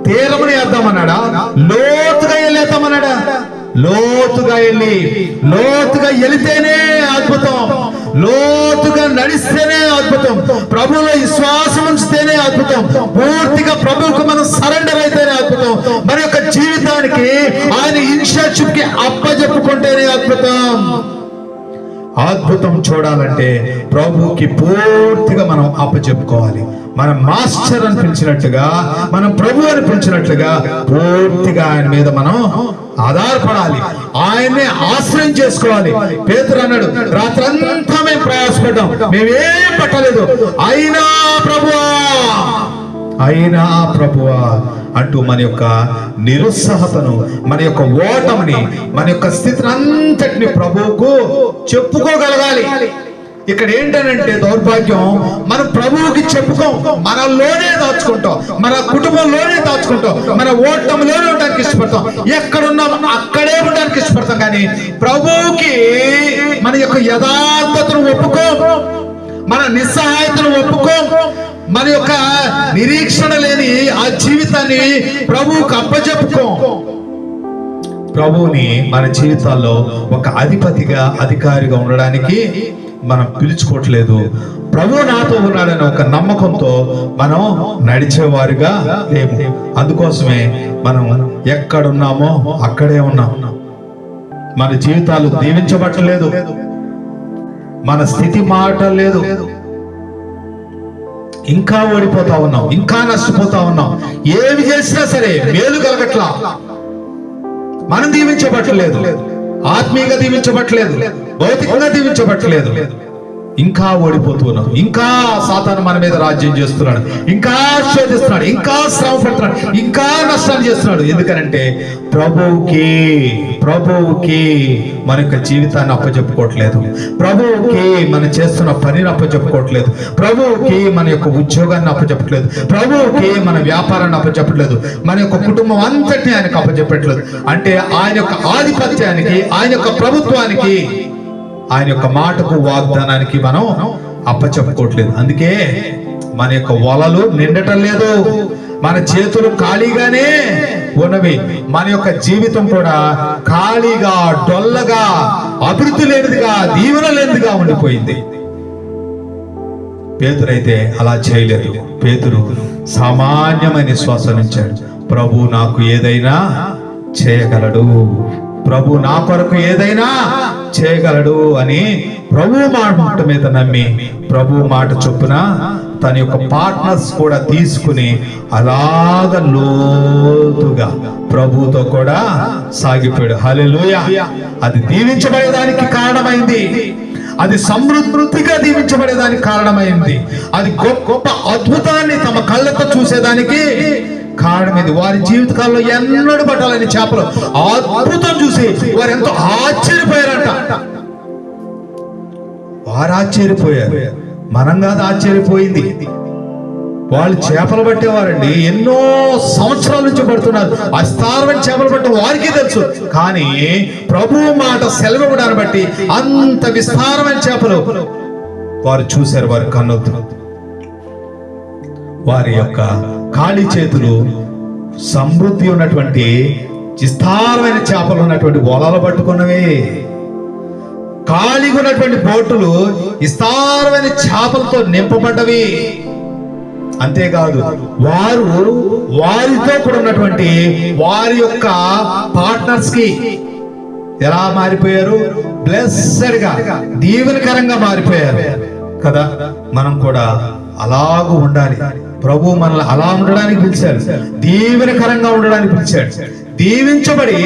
తీరముని వేద్దామన్నాడా? లోతుగా వెళ్ళేద్దామన్నాడా? లోతుగా వెళితేనే అద్భుతం, లోతుగా నడిస్తేనే అద్భుతం, ప్రభువులో విశ్వాసం ఉంచితేనే అద్భుతం, పూర్తిగా ప్రభువుకు మనం సరెండర్ అయితేనే అద్భుతం, మన యొక్క జీవితానికి ఆయన ఇన్షియేటివ్ కి అప్పజెప్పుకుంటేనే అద్భుతం. అద్భుతం చూడాలంటే ప్రభువుకి పూర్తిగా మనం అప్పచెప్పుకోవాలి. మనం మాస్టర్ అని పిలిచినట్టుగా, మనం ప్రభు అని పిలిచినట్లుగా పూర్తిగా ఆయన మీద మనం ఆధారపడాలి, ఆయన్నే ఆశ్రయం చేసుకోవాలి. పేతురు అన్నాడు, రాత్రంతా మేము ప్రయాసపడ్డాం, మేమేం పట్టలేదు, అయినా ప్రభువా అంటూ మన యొక్క నిరుత్సాహతను, మన యొక్క ఓటమిని, మన యొక్క స్థితిని అంతటిని ప్రభువుకు చెప్పుకోగలగాలి. ఇక్కడ ఏంటనంటే దౌర్భాగ్యం, మనం ప్రభువుకి చెప్పుకోం, మనలోనే దాచుకుంటాం, మన కుటుంబంలోనే దాచుకుంటాం, మన ఓటమిలోనే ఉండడానికి ఇష్టపడతాం, ఎక్కడున్నాం అక్కడే ఉండడానికి ఇష్టపడతాం, కానీ ప్రభువుకి మన యొక్క యథార్థతను ఒప్పుకోం, మన నిస్సహాయతను ఒప్పుకోం, మన యొక్క నిరీక్షణ లేని ఆ జీవితాన్ని ప్రభువుకు అప్పచెప్పుకోం. ప్రభువుని మన జీవితాల్లో ఒక అధిపతిగా, అధికారిగా ఉండడానికి మనం పిలుచుకోవట్లేదు. ప్రభువు నాతో ఉన్నాడని ఒక నమ్మకంతో మనం నడిచేవారుగా లేము. అందుకోసమే మనం ఎక్కడున్నామో అక్కడే ఉన్నాం. మన జీవితాలు దీవించబట్టలేదు, మన స్థితి మారటలేదు, ఇంకా ఓడిపోతా ఉన్నాం, ఇంకా నష్టపోతా ఉన్నాం. ఏమి చేసినా సరే మేలు కలగట్లా, మనం దీవించబట్టలేదు, ఆత్మీయంగా దీవించబట్టలేదు, భౌతికంగా దీవించబట్టలేదు. ఇంకా ఓడిపోతున్నాం, ఇంకా సాతాను మన మీద రాజ్యం చేస్తున్నాడు, ఇంకా శోధిస్తున్నాడు, ఇంకా శ్రమ పడుతున్నాడు, ఇంకా నష్టాలు చేస్తున్నాడు. ఎందుకనంటే ప్రభువుకి మన యొక్క జీవితాన్ని అప్పచెప్పుకోవట్లేదు, ప్రభువుకి మనం చేస్తున్న పనిని అప్పచెప్పుకోవట్లేదు, ప్రభువుకి మన యొక్క ఉద్యోగాన్ని అప్పచెప్పట్లేదు, ప్రభువుకి మన వ్యాపారాన్ని అప్పచెప్పట్లేదు, మన యొక్క కుటుంబం అంతటిని ఆయనకు అప్పచెప్పట్లేదు. అంటే ఆయన యొక్క ఆధిపత్యానికి, ఆయన యొక్క ప్రభుత్వానికి, ఆయన యొక్క మాటకు, వాగ్దానానికి మనం అప్పచెప్పుకోవట్లేదు. అందుకే మన యొక్క వలలు నిండటం లేదు, మన చేతులు ఖాళీగానే ఉన్నవి, మన యొక్క జీవితం కూడా ఖాళీగా, డొల్లగా, అభివృద్ధి లేనిదిగా, దీవెన లేనిదిగా ఉండిపోయింది. పేతురైతే అలా చేయలేదు. పేతురు సామాన్యమైన విశ్వాసం ఉంచాడు. ప్రభు నాకు ఏదైనా చేయగలడు, ప్రభు నా కొరకు ఏదైనా చేయగలడు అని ప్రభు మాట మీద నమ్మి, ప్రభు మాట చొప్పున తన యొక్క పార్ట్నర్స్ కూడా తీసుకుని అలాగ లోతుగా ప్రభుతో కూడా సాగిపోయాడు. హల్లెలూయా. అది దీవించబడేదానికి కారణమైంది, అది సమృద్ధిగా దీవించబడేదానికి కారణమైంది, అది గొప్ప అద్భుతాన్ని తమ కళ్ళతో చూసేదానికి కారణమైంది. వారి జీవితకాలంలో ఎన్నడూ పట్టాలని చేపలు అద్భుతం చూసి వారు ఎంతో ఆశ్చర్యపోయారంట. వారు ఆశ్చర్యపోయారు, మనం కాదు ఆశ్చర్యపోయింది. వాళ్ళు చేపలు పట్టేవారండి, ఎన్నో సంవత్సరాల నుంచి పడుతున్నారు, అస్తారమైన చేపలు పట్టడం వారికి తెలుసు. కానీ ప్రభువు మాట సెలవివ్వడాన్ని బట్టి అంత విస్తారమైన చేపలు వారు చూశారు. వారి కన్నులతో వారి యొక్క ఖాళీ చేతులు సమృద్ధి ఉన్నటువంటి విస్తారమైన చేపలు ఉన్నటువంటి వలలు పట్టుకున్నవి. ఖాళీగా ఉన్నటువంటి బోటులు విస్తారమైన చేపలతో నింపబడ్డవి. అంతేకాదు వారితో కూడా ఉన్నటువంటి వారి యొక్క పార్ట్నర్స్ కి ఎలా మారిపోయారు? బ్లెస్సెడ్ గా, దీవెనకరంగా మారిపోయారు కదా. మనం కూడా అలాగూ ఉండాలి. ప్రభు మనల్ని అలా ఉండడానికి పిలిచాడు, దీవెనకరంగా ఉండడానికి పిలిచాడు, దీవించబడి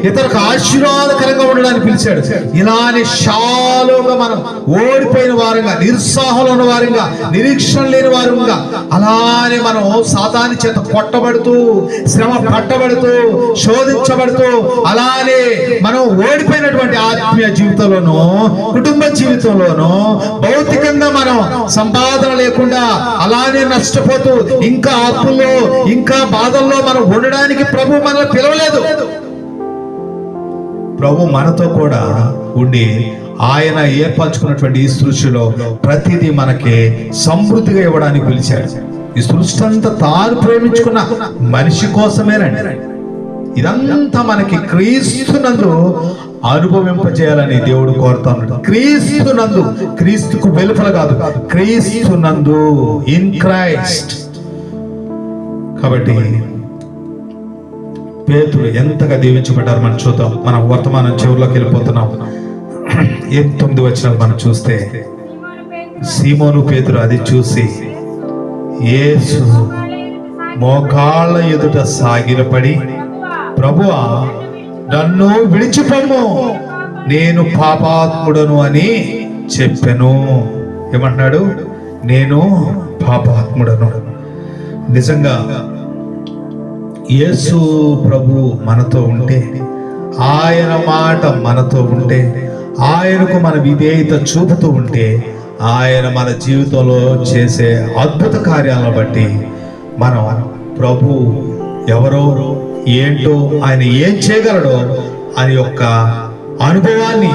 ఇతరులకు ఆశీర్వాదకరంగా ఉండడానికి పిలిచాడు. ఇలానే షాలోగా మనం ఓడిపోయిన వారంగా, నిరుత్సాహంలో ఉన్న వారంగా, నిరీక్షణ లేని వారంగా, అలానే మనం సాతాను చేత కొట్టబడుతూ, శ్రమ పట్టబడుతూ, శోధించబడుతూ, అలానే మనం ఓడిపోయినటువంటి ఆత్మీయ జీవితంలోనూ, కుటుంబ జీవితంలోనూ, భౌతికంగా మనం సంపాదన లేకుండా అలానే నష్టపోతూ, ఇంకా అప్పుల్లో, ఇంకా బాధల్లో మనం ఉండడానికి ప్రభు మనల్ని పిలవలేదు. ప్రభు మనతో కూడా ఉండి ఆయన ఏర్పరచుకున్నటువంటి ఈ సృష్టిలో ప్రతిదీ మనకి సమృద్ధిగా ఇవ్వడానికి పిలిచాడు. ఈ సృష్టి అంతా తాను ప్రేమించుకున్న మనిషి కోసమేనండి. ఇదంతా మనకి క్రీస్తునందు అనుభవింపజేయాలని దేవుడు కోరుతున్నాడు. క్రీస్తునందు, క్రీస్తుకు వెలుపల కాదు, క్రీస్తునందు, ఇన్ క్రైస్ట్. కాబట్టి పేతురు ఎంతగా దీవించబడ్డారు మనం చూద్దాం. మనం వర్తమానం చివరిలోకి వెళ్ళిపోతున్నాం. 9 వచనాలు మనం చూస్తే, సీమోను పేతురు అది చూసి యేసు మోకాళ్ళ ఎదుట సాగిలపడి, ప్రభువా నన్ను విడిచిపోము, నేను పాపాత్ముడను అని చెప్పెను. ఏమంటున్నాడు? నేను పాపాత్ముడను. నిజంగా యేసు ప్రభు మనతో ఉంటే, ఆయన మాట మనతో ఉంటే, ఆయనకు మన విధేయత చూపుతూ ఉంటే, ఆయన మన జీవితంలో చేసే అద్భుత కార్యాలను బట్టి మనం ప్రభు ఎవరో ఏంటో, ఆయన ఏం చేయగలడో అని యొక్క అనుభవాన్ని,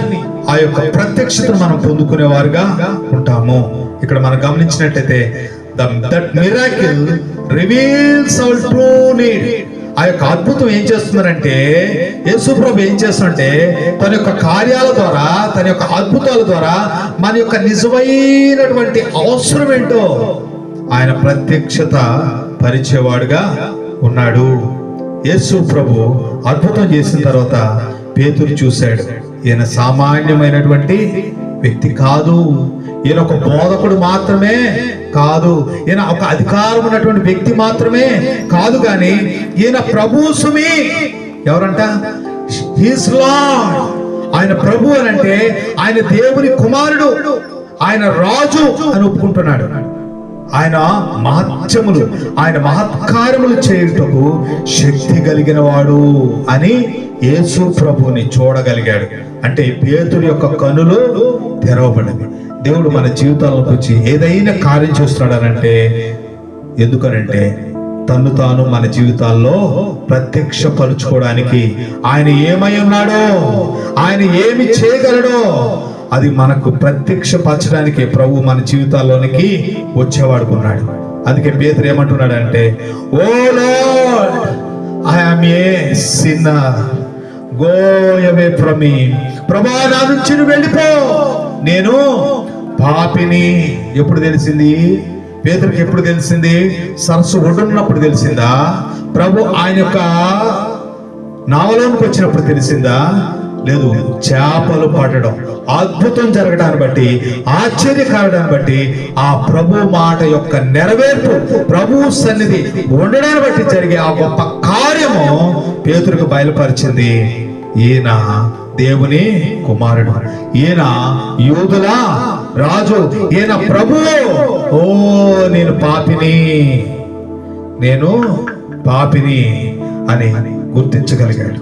ఆ యొక్క ప్రత్యక్షతను మనం పొందుకునేవారుగా ఉంటాము. ఇక్కడ మనం గమనించినట్టయితే that miracle reveals our true need. ఆ యొక్క అద్భుతం ఏం చేస్తున్నారంటే, యేసు ప్రభు ఏం చేస్తుంటే తన యొక్క కార్యాల ద్వారా, తన యొక్క అద్భుతాల ద్వారా మన యొక్క నిజమైనటువంటి అవసరం ఏంటో ఆయన ప్రత్యక్షత పరిచేవాడుగా ఉన్నాడు. యేసు ప్రభు అద్భుతం చేసిన తర్వాత పేతురు చూశాడు, ఈయన సామాన్యమైనటువంటి వ్యక్తి కాదు, ఈయన ఒక బోధకుడు మాత్రమే కాదు, ఈయన ఒక అధికారం ఉన్నటువంటి వ్యక్తి మాత్రమే కాదు, కానీ ఈయన ప్రభు సుమి. ఎవరంట? He's lord. ఆయన ప్రభు అని అంటే ఆయన దేవుని కుమారుడు, ఆయన రాజు అని ఒప్పుకుంటున్నాడు. ఆయన మహత్యములు, ఆయన మహత్కార్యములు చేయుటకు శక్తి కలిగిన వాడు అని యేసు ప్రభుని చూడగలిగాడు. అంటే పేతురు యొక్క కన్నులు తెరవబడింది. దేవుడు మన జీవితాలకు వచ్చి ఏదైనా కార్యం చేస్తున్నాడనంటే, ఎందుకనంటే తను తాను మన జీవితాల్లో ప్రత్యక్షపరుచుకోవడానికి, ఆయన ఏమై ఉన్నాడో, ఆయన ఏమి చేయగలడో అది మనకు ప్రత్యక్షపరచడానికి ప్రభు మన జీవితాల్లోనికి వచ్చేవాడుకున్నాడు. అందుకే పేతురు ఏమంటున్నాడు అంటే, O Lord, I am a sinner, go away from me. ప్రభా నా నుంచి నువ్వు వెళ్ళిపో, నేను పాపిని. ఎప్పుడు తెలిసింది పేతురుకి? ఎప్పుడు తెలిసింది? సరస్సు ఒడ్డున్నప్పుడు తెలిసిందా? ప్రభు ఆయన యొక్క నావలోనికి వచ్చినప్పుడు తెలిసిందా? లేదు. చేపలు పట్టడం, అద్భుతం జరగడాన్ని బట్టి, ఆశ్చర్యకారడాన్ని బట్టి, ఆ ప్రభు మాట యొక్క నెరవేర్పు, ప్రభు సన్నిధి ఉండడాన్ని బట్టి జరిగే ఆ గొప్ప కార్యము పేతురుకు బయలుపరిచింది. ఈయన దేవుని కుమారుడు, ఈయన యూదుల రాజు, ఈయన ప్రభువు. ఓ నేను పాపిని, నేను పాపిని అని గుర్తించగలిగాడు.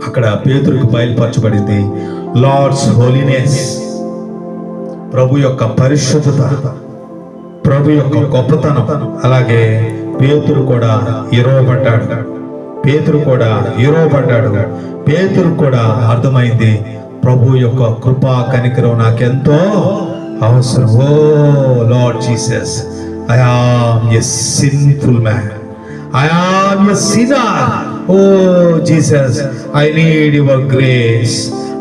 అక్కడ పేతురుకు బయలుపరచబడింది లార్డ్స్ హోలీనెస్, ప్రభు యొక్క పరిశుద్ధత, ప్రభు యొక్క గొప్పతనం. అలాగే పేతురు కూడా ఇరవబడ్డాడు. పేతురు కూడా ఇరవబడ్డాడు. పేతురు కూడా అర్థమైంది, ప్రభు యొక్క కృపా కనికరం నాకెంతో అవసరం. O Lord Jesus, I am a sinful man, I am a sinner, O Jesus, I need your grace,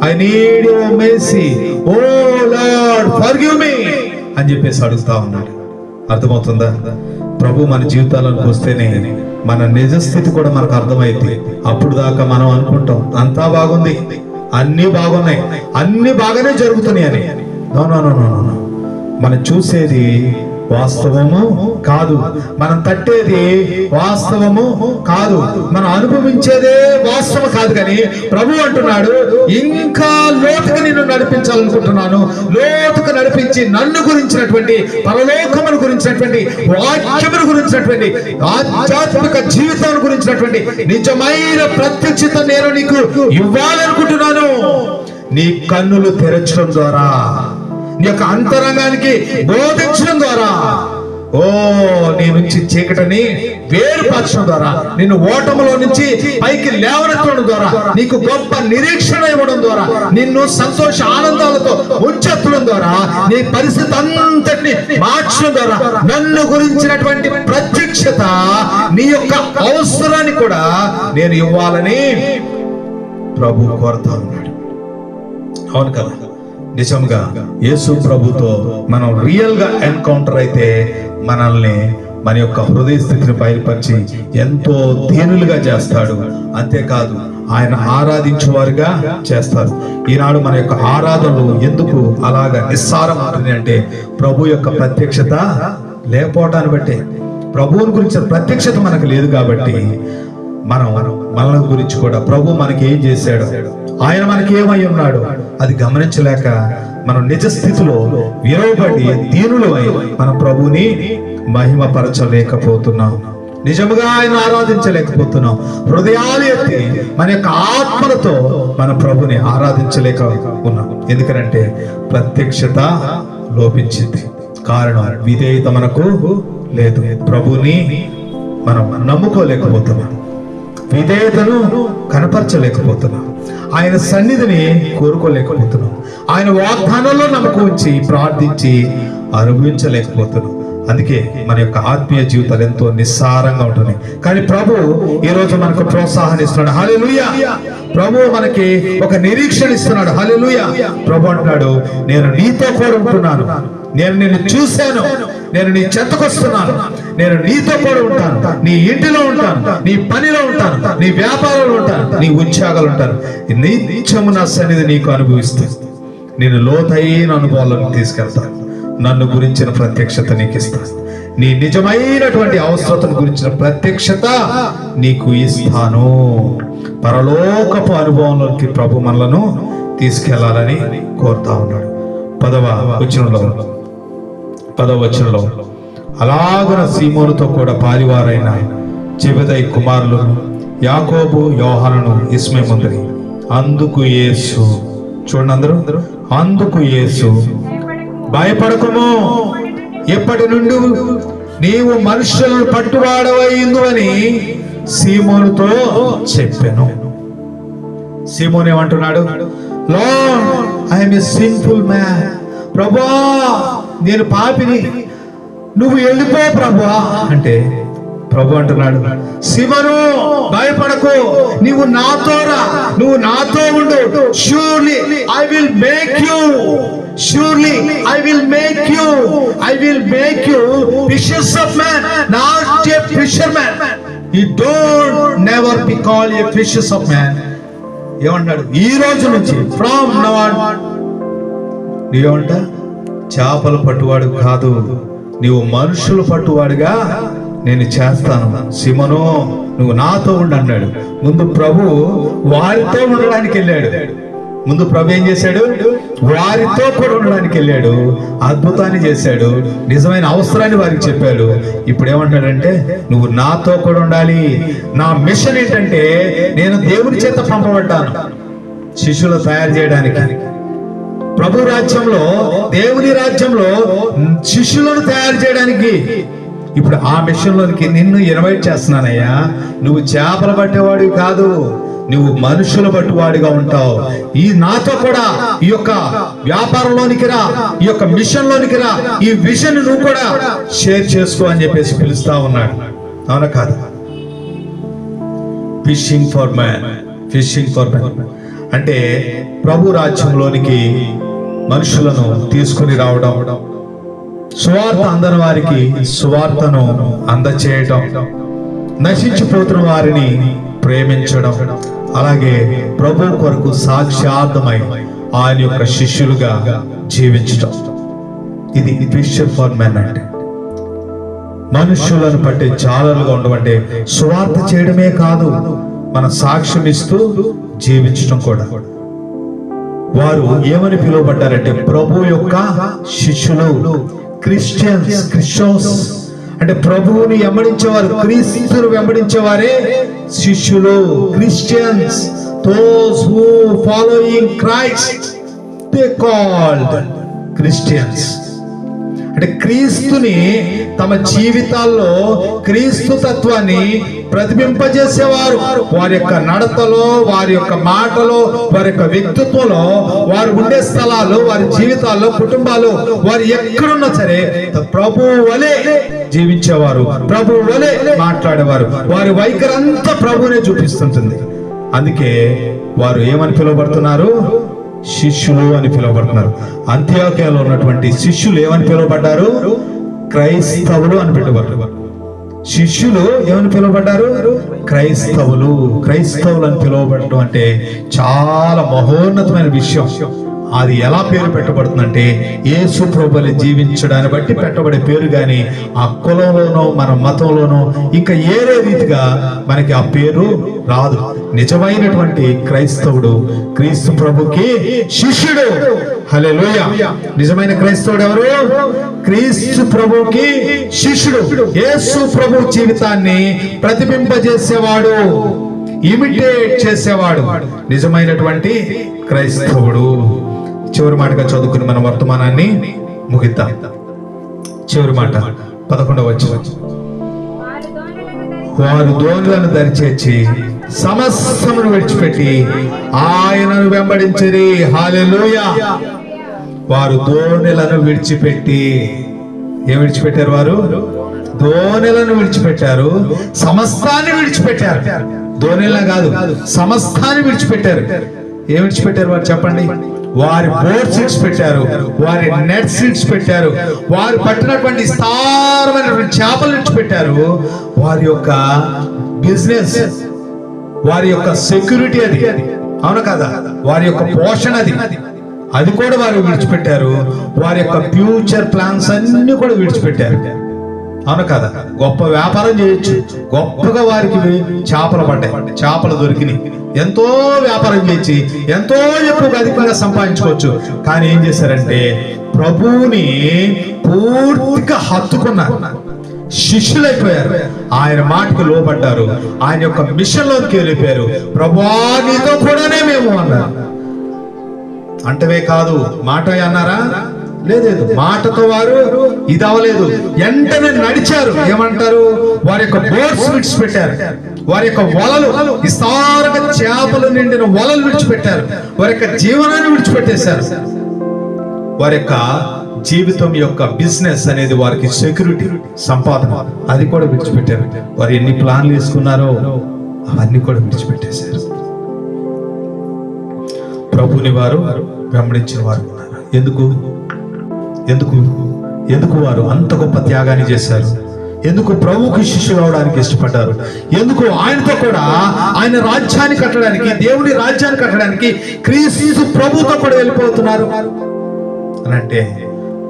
I need your mercy, O Lord forgive me అని చెప్పేసి అడుగుతా ఉన్నాడు. అర్థమవుతుందా? ప్రభు మన జీవితాలకు వస్తేనే మన నిజస్థితి కూడా మనకు అర్థమైంది. అప్పుడు దాకా మనం అనుకుంటాం అంతా బాగుంది, అన్ని బాగున్నాయి, అన్ని బాగానే జరుగుతున్నాయి అని. No no no no no. మనం చూసేది వాస్తవము కాదు, మనం తట్టేది వాస్తవము కాదు, మనం అనుభవించేదే వాస్తవం కాదు. కానీ ప్రభు అంటున్నాడు, ఇంకా లోతుకు నిన్ను నడిపించాలనుకుంటున్నాను. లోతుకు నడిపించి నన్ను గురించినటువంటి, పరలోకమును గురించినటువంటి, వాక్యమును గురించినటువంటి, ఆధ్యాత్మిక జీవితం గురించినటువంటి నిజమైన ప్రత్యక్షత నేను నీకు ఇవ్వాలనుకుంటున్నాను. నీ కన్నులు తెరచడం ద్వారా, నీ యొక్క అంతరంగానికి బోధించడం ద్వారా, ఓ నీ నుంచి చీకటిని వేరుపరచడం ద్వారా, నిన్ను ఓటములో నుంచి పైకి లేవనెత్తడం ద్వారా, నీకు గొప్ప నిరీక్షణ ఇవ్వడం ద్వారా, నిన్ను సంతోష ఆనందాలతో ముంచెత్తడం ద్వారా, నీ పరిస్థితి అంతటిని మార్చడం ద్వారా, నన్ను గురించినటువంటి ప్రత్యక్షత, నీ యొక్క అవసరాన్ని కూడా నేను ఇవ్వాలని ప్రభు కోరుతా ఉన్నాడు. అవును కదా? నిజంగా యేసు ప్రభుతో మనం రియల్ గా ఎన్కౌంటర్ అయితే మనల్ని, మన యొక్క హృదయ స్థితిని బయలుపరిచి ఎంతో దీనులుగా చేస్తాడు. అంతేకాదు ఆయన ఆరాధించేవారుగా చేస్తారు. ఈనాడు మన యొక్క ఆరాధనలు ఎందుకు అలాగా నిస్సారం అవుతుంది అంటే ప్రభు యొక్క ప్రత్యక్షత లేకపోవడాన్ని బట్టి, ప్రభువుని గురించి ప్రత్యక్షత మనకు లేదు కాబట్టి మన గురించి కూడా ప్రభు మనకి ఏం చేశాడు, ఆయన మనకి ఏమై ఉన్నాడు అది గమనించలేక మనం నిజ స్థితిలో విరవబడి దీనులమై మన ప్రభుని మహిమపరచలేకపోతున్నాం. నిజముగా ఆయన ఆరాధించలేకపోతున్నాం. హృదయాలు ఎత్తి మన యొక్క ఆత్మలతో మన ప్రభుని ఆరాధించలేక ఉన్నాం. ఎందుకంటే ప్రత్యక్షత లోపించింది. కారణం విధేయత మనకు లేదు. ప్రభుని మనం నమ్ముకోలేకపోతున్నాం, విధేయతను కనపరచలేకపోతున్నాం, ఆయన సన్నిధిని కోరుకోలేకపోతున్నాం, ఆయన వాగ్దానంలో నమ్మకం ఉంచి ప్రార్థించి అనుభవించలేకపోతున్నాం. అందుకే మన యొక్క ఆత్మీయ జీవితాలు ఎంతో నిస్సారంగా ఉంటుంది. కానీ ప్రభు ఈ రోజు మనకు ప్రోత్సాహాన్ని ఇస్తున్నాడు. హల్లెలూయా! ప్రభు మనకి ఒక నిరీక్షణ ఇస్తున్నాడు. హల్లెలూయా! ప్రభు అంటున్నాడు, నేను నీతో కూడా ఉంటున్నాను, నేను నిన్ను చూశాను, నేను నీ చెంతకొస్తున్నాను, నేను నీతో కూడా ఉంటాను, నీ ఇంటిలో ఉంటాను, నీ పనిలో ఉంటాను, నీ వ్యాపారంలో ఉంటాను, నీ ఉద్యోగాలు ఉంటాను. నిత్యము నా సన్నిధి నీకు అనుభవిస్తాను, నేను లోతైన అనుభవాలను తీసుకెళ్తాను, నన్ను గురించిన ప్రత్యక్షత నీకు ఇస్తాను, నీ నిజమైనటువంటి అవసరతను గురించిన ప్రత్యక్షత నీకు ఇస్తాను. పరలోకపు అనుభవంలోకి ప్రభు మనలను తీసుకెళ్లాలని కోరుతా ఉన్నాడు. 10వ వచనంలో అలాగున సీమోనుతో కూడా పాలివారైన జెబెదయి కుమారులను యాకోబు, యోహానును ఇస్మేముందరి. అందుకు యేసు, చూడండి అందరూ, అందుకు యేసు భయపడకుము, ఎప్పటి నుండి నీవు మనుషులను పట్టువాడవైందు అని సీమోనుతో చెప్పాను. సీమోను ఏమంటున్నాడు? Lord, I am a sinful man. ప్రభువా, నేను పాపిని, నువ్వు వెళ్ళిపో ప్రభువా అంటే ప్రభు అంటున్నాడు, సీమోను భయపడకు, నువ్వు నాతో రా, నువ్వు నాతో ఉండు. Surely I will make you, surely I will make you fishers of men, not a fisherman. You don't never be called a fishers of men. ఏమంటాడు? ఈ రోజు నుంచి from now on నీవేమంట? చేపలు పట్టువాడు కాదు, నీవు మనుషులు పట్టువాడుగా నేను చేస్తాను. సీమోను, నువ్వు నాతో ఉండు అన్నాడు. ముందు ప్రభు వారితో ఉండడానికి వెళ్ళాడు. ముందు ప్రభు ఏం చేశాడు? వారితో కూడా ఉండడానికి వెళ్ళాడు, అద్భుతాన్ని చేశాడు, నిజమైన అవసరాన్ని వారికి చెప్పాడు. ఇప్పుడు ఏమంటాడంటే, నువ్వు నాతో కూడా ఉండాలి. నా మిషన్ ఏంటంటే, నేను దేవుని చేత పంపబడ్డాను శిష్యులు తయారు చేయడానికి. ప్రభు రాజ్యంలో, దేవుని రాజ్యంలో శిష్యులను తయారు చేయడానికి. ఇప్పుడు ఆ మిషన్ లోనికి నిన్ను ఇన్వైట్ చేస్తున్నానయ్యా. నువ్వు చేపలు పట్టేవాడివి కాదు, నువ్వు మనుషులు పట్టువాడిగా ఉంటావు. ఈ నాతో కూడా ఈ యొక్క వ్యాపారంలోనికి రా, ఈ యొక్క మిషన్ లోనికి రా, ఈ విజన్ నువ్వు కూడా షేర్ చేసుకో అని చెప్పేసి పిలుస్తా ఉన్నాడు. అవునా కాదు? Fishing for man. అంటే ప్రభు రాజ్యంలోనికి మనుషులను తీసుకుని రావడం, సువార్త అందని వారికి సువార్తను అందచేయటం, నశించిపోతున్న వారిని ప్రేమించడం, అలాగే ప్రభు కొరకు సాక్షార్థమై ఆయన యొక్క శిష్యులుగా జీవించడం. ఇది ఫిషర్ ఫర్ మెన్ అంటే. మనుషులను పట్టే జాలరుగా ఉండమంటే సువార్త చేయడమే కాదు, మన సాక్ష్యం ఇస్తూ జీవించడం కూడా. వారు ఏమని పిలువబడ్డారంటే ప్రభు యొక్క శిష్యులు, క్రిస్టియన్స్. అంటే ప్రభువుని వెంబడించేవారు, క్రీస్తును వెంబడించేవారే శిష్యులు, Christians. Those who following Christ they called Christians. అంటే క్రీస్తుని తమ జీవితాల్లో క్రీస్తు తత్వాన్ని ప్రతిబింపజేసేవారు. వారి యొక్క నడతలో, వారి యొక్క మాటలో, వారి యొక్క వ్యక్తిత్వంలో, వారు ఉండే స్థలాలు, వారి జీవితాల్లో, కుటుంబాలు, వారు ఎక్కడున్నా సరే ప్రభు వలె జీవించేవారు, ప్రభు వలె మాట్లాడేవారు. వారి వైఖరి అంతా ప్రభువునే చూపిస్తుంటుంది. అందుకే వారు ఏమని పిలువబడుతున్నారు? శిష్యులు అని పిలువబడుతున్నారు. అంత్యోక్యలో ఉన్నటువంటి శిష్యులు ఏమని పిలువబడ్డారు? క్రైస్తవులు అని పిలువబడ్డారు. శిష్యులు ఏమని పిలువబడ్డారు? క్రైస్తవులు అని పిలువబడటం అంటే చాలా మహోన్నతమైన విషయం. అది ఎలా పేరు పెట్టబడుతుందంటే యేసు ప్రభువుని జీవించడాన్ని బట్టి పెట్టబడే పేరు. కానీ ఆ కులంలోనో మన మతంలోనో ఇంకా ఏరే రీతిగా మనకి ఆ పేరు రాదు. నిజమైనటువంటి క్రైస్తవుడు క్రీస్తు ప్రభుకి శిష్యుడు. హల్లెలూయా. నిజమైన క్రైస్తవుడు ఎవరు? క్రీస్తు ప్రభుకి శిష్యుడు. యేసు ప్రభు జీవితాన్ని ప్రతిబింబజేసేవాడు, ఇమిటేట్ చేసేవాడు నిజమైనటువంటి క్రైస్తవుడు. చివరి మాటగా చదువుకుని మన వర్తమానాన్ని ముగిద్దాం. చివరి మాట 11వ వచనం. వారు దోణులను దరిచేర్చి సమస్తమును విడిచిపెట్టి ఆయనను వెంబడించిరి. హల్లెలూయా. వారు దోణులను విడిచిపెట్టి ఏం విడిచిపెట్టారు? వారు దోణులను విడిచిపెట్టారు, సమస్తాన్ని విడిచిపెట్టారు. దోణులను కాదు, సమస్తాన్ని విడిచిపెట్టారు. ఏం విడిచిపెట్టారు వారు చెప్పండి? వారి బోట్స్ విడిచిపెట్టారు, వారి నెట్స్ విడిచిపెట్టారు, వారు పట్టినటువంటి విస్తారమైనటువంటి చేపలు విడిచిపెట్టారు. వారి యొక్క బిజినెస్, వారి యొక్క సెక్యూరిటీ అది, అవును కదా, వారి యొక్క పోషణ అది కూడా వారు విడిచిపెట్టారు. వారి యొక్క ఫ్యూచర్ ప్లాన్స్ అన్ని కూడా విడిచిపెట్టారు, అవును కదా. గొప్ప వ్యాపారం చేయొచ్చు, గొప్పగా వారికి చేపలు పడ్డాయి, చేపలు దొరికినాయి, ఎంతో వ్యాపారం చేసి ఎంతో ఎక్కువగా అధికంగా సంపాదించుకోవచ్చు. కానీ ఏం చేశారంటే ప్రభువుని పూర్తిగా హత్తుకున్నారు, శిష్యులైపోయారు, ఆయన మాటకు లోబడ్డారు, ఆయన యొక్క మిషన్ లోకి వెళ్ళిపోయారు. ప్రభువా నీతో కూడానే మేము అన్నారు. అంటవే కాదు, మాట అన్నారా? లేదు, మాటతో వారు ఇది అవ్వలేదు, వెంటనే నడిచారు. ఏమంటారు? వారి యొక్క బోట్స్ విడిచిపెట్టారు, వారి యొక్క వలలు, విస్తారంగా చేపలు నిండిన వలలు విడిచిపెట్టారు, వారి యొక్క జీవనాన్ని విడిచిపెట్టేశారు. వారి యొక్క జీవితం యొక్క బిజినెస్ అనేది వారికి సెక్యూరిటీ, సంపాదన, అది కూడా విడిచిపెట్టారు. వారు ఎన్ని ప్లాన్లు వేసుకున్నారో అవన్నీ కూడా విడిచిపెట్టేశారు. ప్రభుని వారు వెంబడించిన వారు ఉన్నారు. ఎందుకు వారు అంత గొప్ప త్యాగాన్ని చేశారు? ఎందుకు ప్రభువుకి శిష్యులు అవడానికి ఇష్టపడ్డారు? ఎందుకు ఆయనతో కూడా ఆయన రాజ్యాన్ని కట్టడానికి, దేవుని రాజ్యాన్ని కట్టడానికి క్రీస్తు ప్రభుతో కూడా వెళ్ళిపోతున్నారు అని అంటే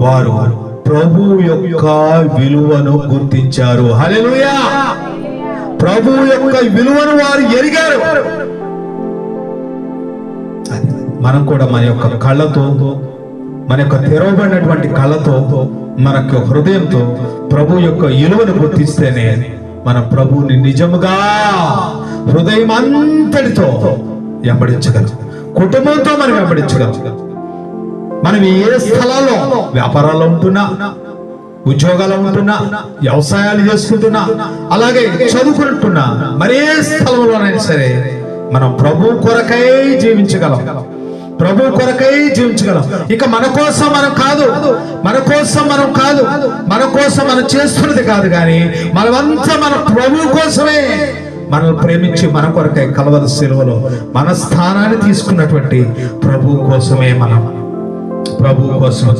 వారు ప్రభు యొక్క విలువను గుర్తించారు. హల్లెలూయా. ప్రభు యొక్క విలువను వారు ఎరిగారు. మనం కూడా మన యొక్క కళ్ళతో, మన యొక్క తెరవబడినటువంటి కళ్ళతో, మన యొక్క హృదయంతో ప్రభు యొక్క విలువను గుర్తిస్తేనే మనం ప్రభువుని నిజముగా హృదయం అంతటితో వెంబడించగలం, కుటుంబంతో మనం వెంబడించగలం. మనం ఏ స్థలాల్లో, వ్యాపారాల్లో ఉంటున్నా, ఉద్యోగాలు ఉంటున్నా, వ్యవసాయాలు చేసుకుంటున్నా, అలాగే చదువుకుంటున్నా, మరే స్థలంలోనైనా సరే మనం ప్రభు కొరకై జీవించగలం, ప్రభు కొరకై జీవించగలం. ఇక మన కోసం మనం కాదు, మన కోసం మనం చేస్తున్నది కాదు, కానీ మనమంతా మన ప్రభు కోసమే మనల్ని ప్రేమించి మన కొరకై కలవరి శిలువలో మన స్థానాన్ని తీసుకున్నటువంటి ప్రభు కోసమే ప్రభు కోసం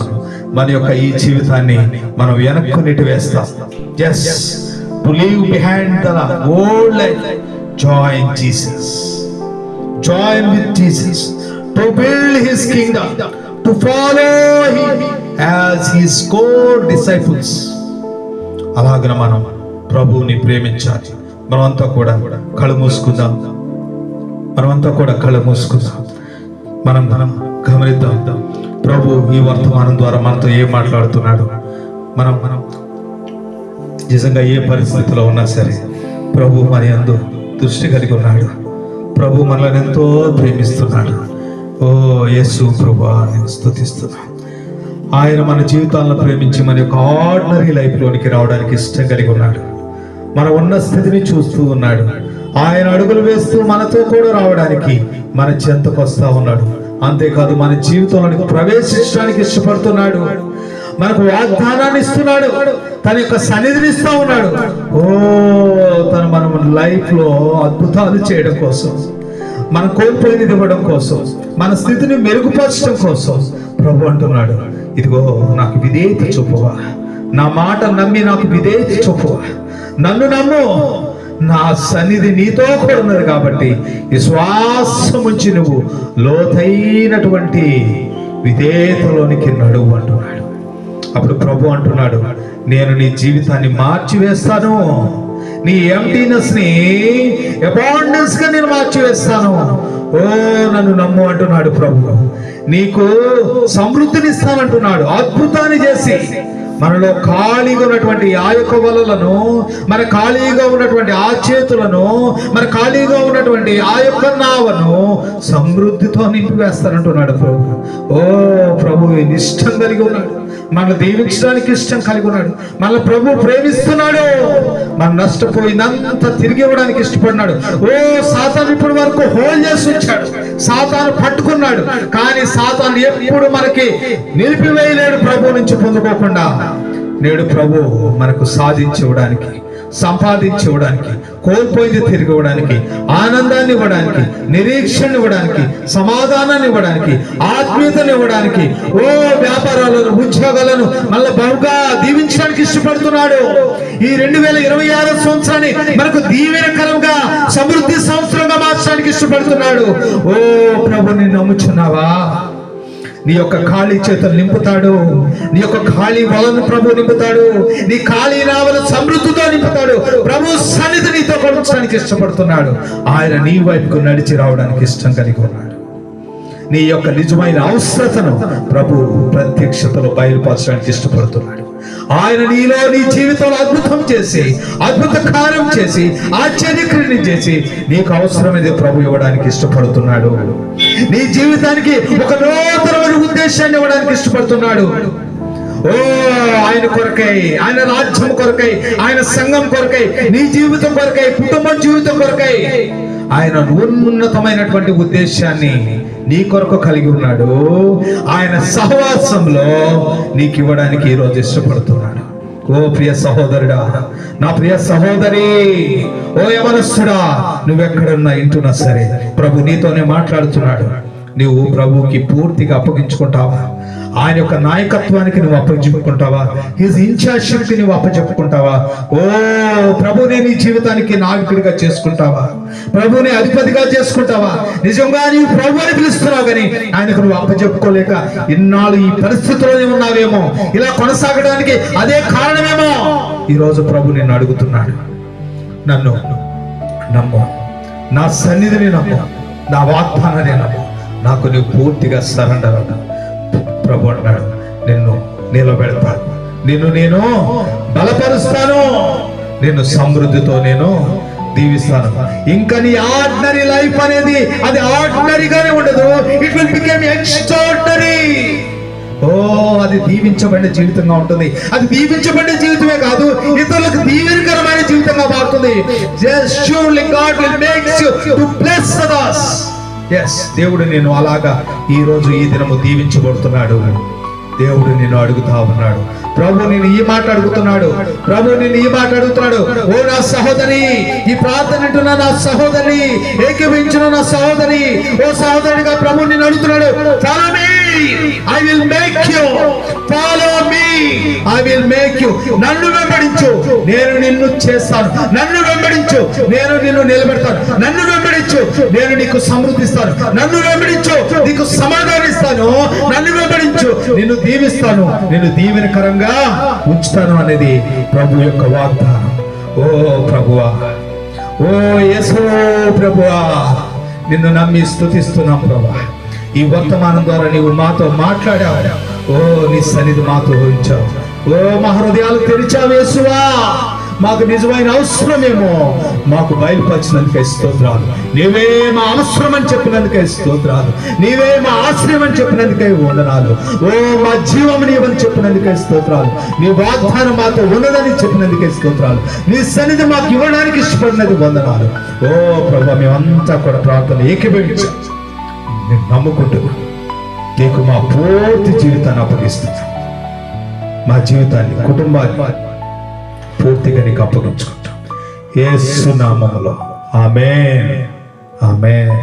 మన యొక్క ఈ జీవితాన్ని మనం వెనక్కు నెట్టివేస్తాం. Just to leave behind the old life, join Jesus, join with Jesus, to build his kingdom, to follow him as his core disciples. అలాగన మనం ప్రభువుని ప్రేమించాలి. మనమంతా కూడా కళ్ళు మూసుకుందాం. మనం గమనిద్దాం ప్రభు ఈ వర్తమానం ద్వారా మనతో ఏం మాట్లాడుతున్నాడు. మనం నిజంగా ఏ పరిస్థితిలో ఉన్నా సరే ప్రభు మన యందు దృష్టి కలిగి ఉన్నాడు. ప్రభు మనల్ని ఎంతో ప్రేమిస్తున్నాడు. ఓ యేసు ప్రభువా, నేను స్తుతిస్తున్నాను. ఆయన మన జీవితాలను ప్రేమించి మన యొక్క ఆర్డినరీ లైఫ్లోనికి రావడానికి ఇష్టం కలిగి ఉన్నాడు. మన ఉన్న స్థితిని చూస్తూ ఉన్నాడు. ఆయన అడుగులు వేస్తూ మనతో కూడా రావడానికి మన చెంతకు వస్తా ఉన్నాడు. అంతేకాదు, మన జీవితంలోనికి ప్రవేశించడానికి ఇష్టపడుతున్నాడు. మనకు వాగ్దానాన్ని ఇస్తున్నాడు. తన యొక్క సన్నిధిని ఇస్తా ఉన్నాడు. తను మనం లైఫ్ లో అద్భుతాలు చేయడం కోసం, మనం కోల్పోయినది ఇవ్వడం కోసం, మన స్థితిని మెరుగుపరచడం కోసం ప్రభు అంటున్నాడు, ఇదిగో నాకు విధేయత చూపువా, నా మాట నమ్మి నాకు విధేయత చూపువా, నన్ను నమ్ము, నా సన్నిధి నీతో కూడా ఉన్నది కాబట్టి విశ్వాసం ఉంచి నువ్వు లోతైనటువంటి విధేయతలోనికి నడువు అంటున్నాడు. అప్పుడు ప్రభు అంటున్నాడు, నేను నీ జీవితాన్ని మార్చివేస్తాను, నీ ఎంప్టీనెస్ ని అబాండెన్స్ గా నేను మార్చివేస్తాను. నన్ను నమ్ము అంటున్నాడు ప్రభు. నీకు సమృద్ధిని ఇస్తానంటున్నాడు. అద్భుతాన్ని చేసి మనలో ఖాళీగా ఉన్నటువంటి ఆ యొక్క వలలను, మన ఖాళీగా ఉన్నటువంటి ఆ చేతులను, మన ఖాళీగా ఉన్నటువంటి ఆ యొక్క నావను సమృద్ధితో నింపివేస్తానంటున్నాడు ప్రభు. ప్రభు ఇష్టం కలిగి ఉన్నాడు. మనల్ని దీవించడానికి ఇష్టం కలిగి ఉన్నాడు. మన ప్రభు ప్రేమిస్తున్నాడు. మన నష్టపోయినంత తిరిగి ఇవ్వడానికి ఇష్టపడినాడు. సాతాను ఇప్పటి వరకు హోల్డ్ చేసి ఉంచాడు. సాతాను పట్టుకున్నాడు. కానీ సాతాను ఎప్పుడు మనకి నిలిపివేయలేడు. ప్రభు నుంచి పొందుకోకుండా నేడు ప్రభు మనకు సాధించివ్వడానికి, సంపాదించివ్వడానికి, కోల్పోయింది తిరిగి ఇవ్వడానికి, ఆనందాన్ని ఇవ్వడానికి, నిరీక్షణ ఇవ్వడానికి, సమాధానాన్ని ఇవ్వడానికి, ఆత్మీయతను ఇవ్వడానికి, వ్యాపారాలను, ఉద్యోగాలను మళ్ళీ బహుగా దీవించడానికి ఇష్టపడుతున్నాడు. ఈ 2026 సంవత్సరాన్ని మనకు దీవెనకరంగా, సమృద్ధి సంవత్సరంగా మార్చడానికి ఇష్టపడుతున్నాడు. ప్రభుని నమ్ముచున్నావా? నీ యొక్క ఖాళీ చేతులు నింపుతాడు. నీ యొక్క ఖాళీ వలను ప్రభు నింపుతాడు. నీ ఖాళీ నావలు సమృద్ధితో నింపుతాడు. ప్రభు సన్నిధి నీతో కొనసాగడానికి ఇష్టపడుతున్నాడు. ఆయన నీ వైపుకు నడిచి రావడానికి ఇష్టం కలిగి ఉన్నాడు. నీ యొక్క నిజమైన అవసరతను ప్రభు ప్రత్యక్షతలో బయలుపరచడానికి ఇష్టపడుతున్నాడు. ఆయన నీలో, నీ జీవితంలో అద్భుతం చేసి, అద్భుత కార్యం చేసి, ఆశ్చర్యక్రియని చేసి నీకు అవసరమైనది ప్రభు ఇవ్వడానికి ఇష్టపడుతున్నాడు. నీ జీవితానికి ఒక నూతనమైన ఉద్దేశాన్ని ఇవ్వడానికి ఇష్టపడుతున్నాడు. ఆయన కొరకై, ఆయన రాజ్యం కొరకై, ఆయన సంఘం కొరకై, నీ జీవితం కొరకై, కుటుంబం జీవితం కొరకై ఆయన ఉన్నతమైనటువంటి ఉద్దేశాన్ని నీ కొరకు కలిగి ఉన్నాడు. ఆయన సహవాసంలో నీకు ఇవ్వడానికి ఈరోజు ఇష్టపడుతున్నాడు. ప్రియ సహోదరుడా, నా ప్రియ సహోదరి, యవనస్తుడా, నువ్వెక్కడున్నా ఇంటున్నా సరే ప్రభు నీతోనే మాట్లాడుతున్నాడు. నువ్వు ప్రభువుకి పూర్తిగా అప్పగించుకుంటావా? ఆయన యొక్క నాయకత్వానికి నువ్వు అప్పచెప్పుకుంటావా? హిజ్ ఇన్ఛార్జ్షిప్ కి నువ్వు అప్పచెప్పుకుంటావా? ప్రభునే నీ జీవితానికి నాయకుడిగా చేసుకుంటావా? ప్రభుని అధిపతిగా చేసుకుంటావా? నిజంగా నీవు ప్రభు అని పిలుస్తున్నావు, కానీ ఆయనకు నువ్వు అప్పచెప్పుకోలేక ఇన్నాళ్ళు ఈ పరిస్థితిలోనే ఉన్నావేమో, ఇలా కొనసాగడానికి అదే కారణమేమో. ఈరోజు ప్రభు నిన్ను అడుగుతున్నాడు, నన్ను నమ్ము, నా సన్నిధిని నమ్ము, నా వాగ్దానాన్ని నమ్ము, నాకు నువ్వు పూర్తిగా సరెండర్ అవ్వు. ప్రభు అన్నాడు, నిన్ను నిలబెడతాను, నిన్ను నేను బలపరుస్తాను, నిన్ను సమృద్ధితో నేను దీవిస్తాను. ఇంకా నీ ఆర్డినరీ లైఫ్ అనేది అది ఆర్డినరీగానే ఉండదు. It will become extraordinary. అది దీవించబడిన జీవితంగా ఉంటుంది. అది దీవించబడిన జీవితమే కాదు, ఇతరులకు దీవెనకరమైన జీవితంగా మారుతుంది. Surely God will make you to bless others. దేవుడు నేను అలాగా ఈ రోజు ఈ దినము దీవించబడుతున్నాడు. దేవుడు నిన్ను అడుగుతా ఉన్నాడు. ప్రభు నేను ఈ మాట అడుగుతున్నాడు. ప్రభు నేను ఈ మాట అడుగుతున్నాడు. ఓ నా సహోదరి, ఈ ప్రార్థన అంటున్నా నా సహోదరి, ఏకీవించిన నా సహోదరి, ఓ సహోదరుడిగా ప్రభు నిన్ను అడుగుతున్నాడు. Follow me, I will make you. Follow me, I will make you. నన్ను వెంబడించు, నేను నిన్ను చేస్తాను. నన్ను వెంబడించు, నేను నిన్ను నిలబెడతాను. నన్ను వెంబడించు, నేను నీకు సమృద్ధిస్తాను. నన్ను వెంబడించు, నీకు సమాధానం ఇస్తాను. నన్ను వెంబడించు, నిన్ను దీవిస్తాను, నిన్ను దీవెనకరంగా ఉంచుతాను అనేది ప్రభు యొక్క వాగ్దానం. ఓ ప్రభువా, ఓ యేసు ప్రభువా, నిన్ను నమ్మి స్తుతిస్తున్నాం ప్రభువా. ఈ వర్తమానం ద్వారా నీవు మాతో మాట్లాడావు. ఓ నీ సన్నిధి మాతో ఉంచావు. ఓ మా హృదయాలు తెరిచావు యేసువా. మాకు నిజమైన అవసరమేమో మాకు బయలుపరిచినందుకే స్తోత్రాలు. నీవే మా అవసరం అని చెప్పినందుకే స్తోత్రాలు. నీవే మా ఆశ్రయం అని చెప్పినందుకే వందనాలు. ఓ మా జీవం నీవని చెప్పినందుకే స్తోత్రాలు. నీ వాగ్దానం మాతో ఉన్నదని చెప్పినందుకే స్తోత్రాలు. నీ సన్నిధి మాకు ఇవ్వడానికి ఇష్టపడినది వందనాలు. ఓ ప్రభు, మేమంతా కూడా ప్రార్థన ఏకీభవించాం. నేను నమ్ముకుంటున్నా, నీకు మా పూర్తి జీవితాన్ని అప్పగిస్తున్నా. మా జీవితాన్ని, కుటుంబాన్ని పూర్తిగా నీకు అప్పగించుకుంటాం యేసు నామములో. ఆమేన్, ఆమేన్.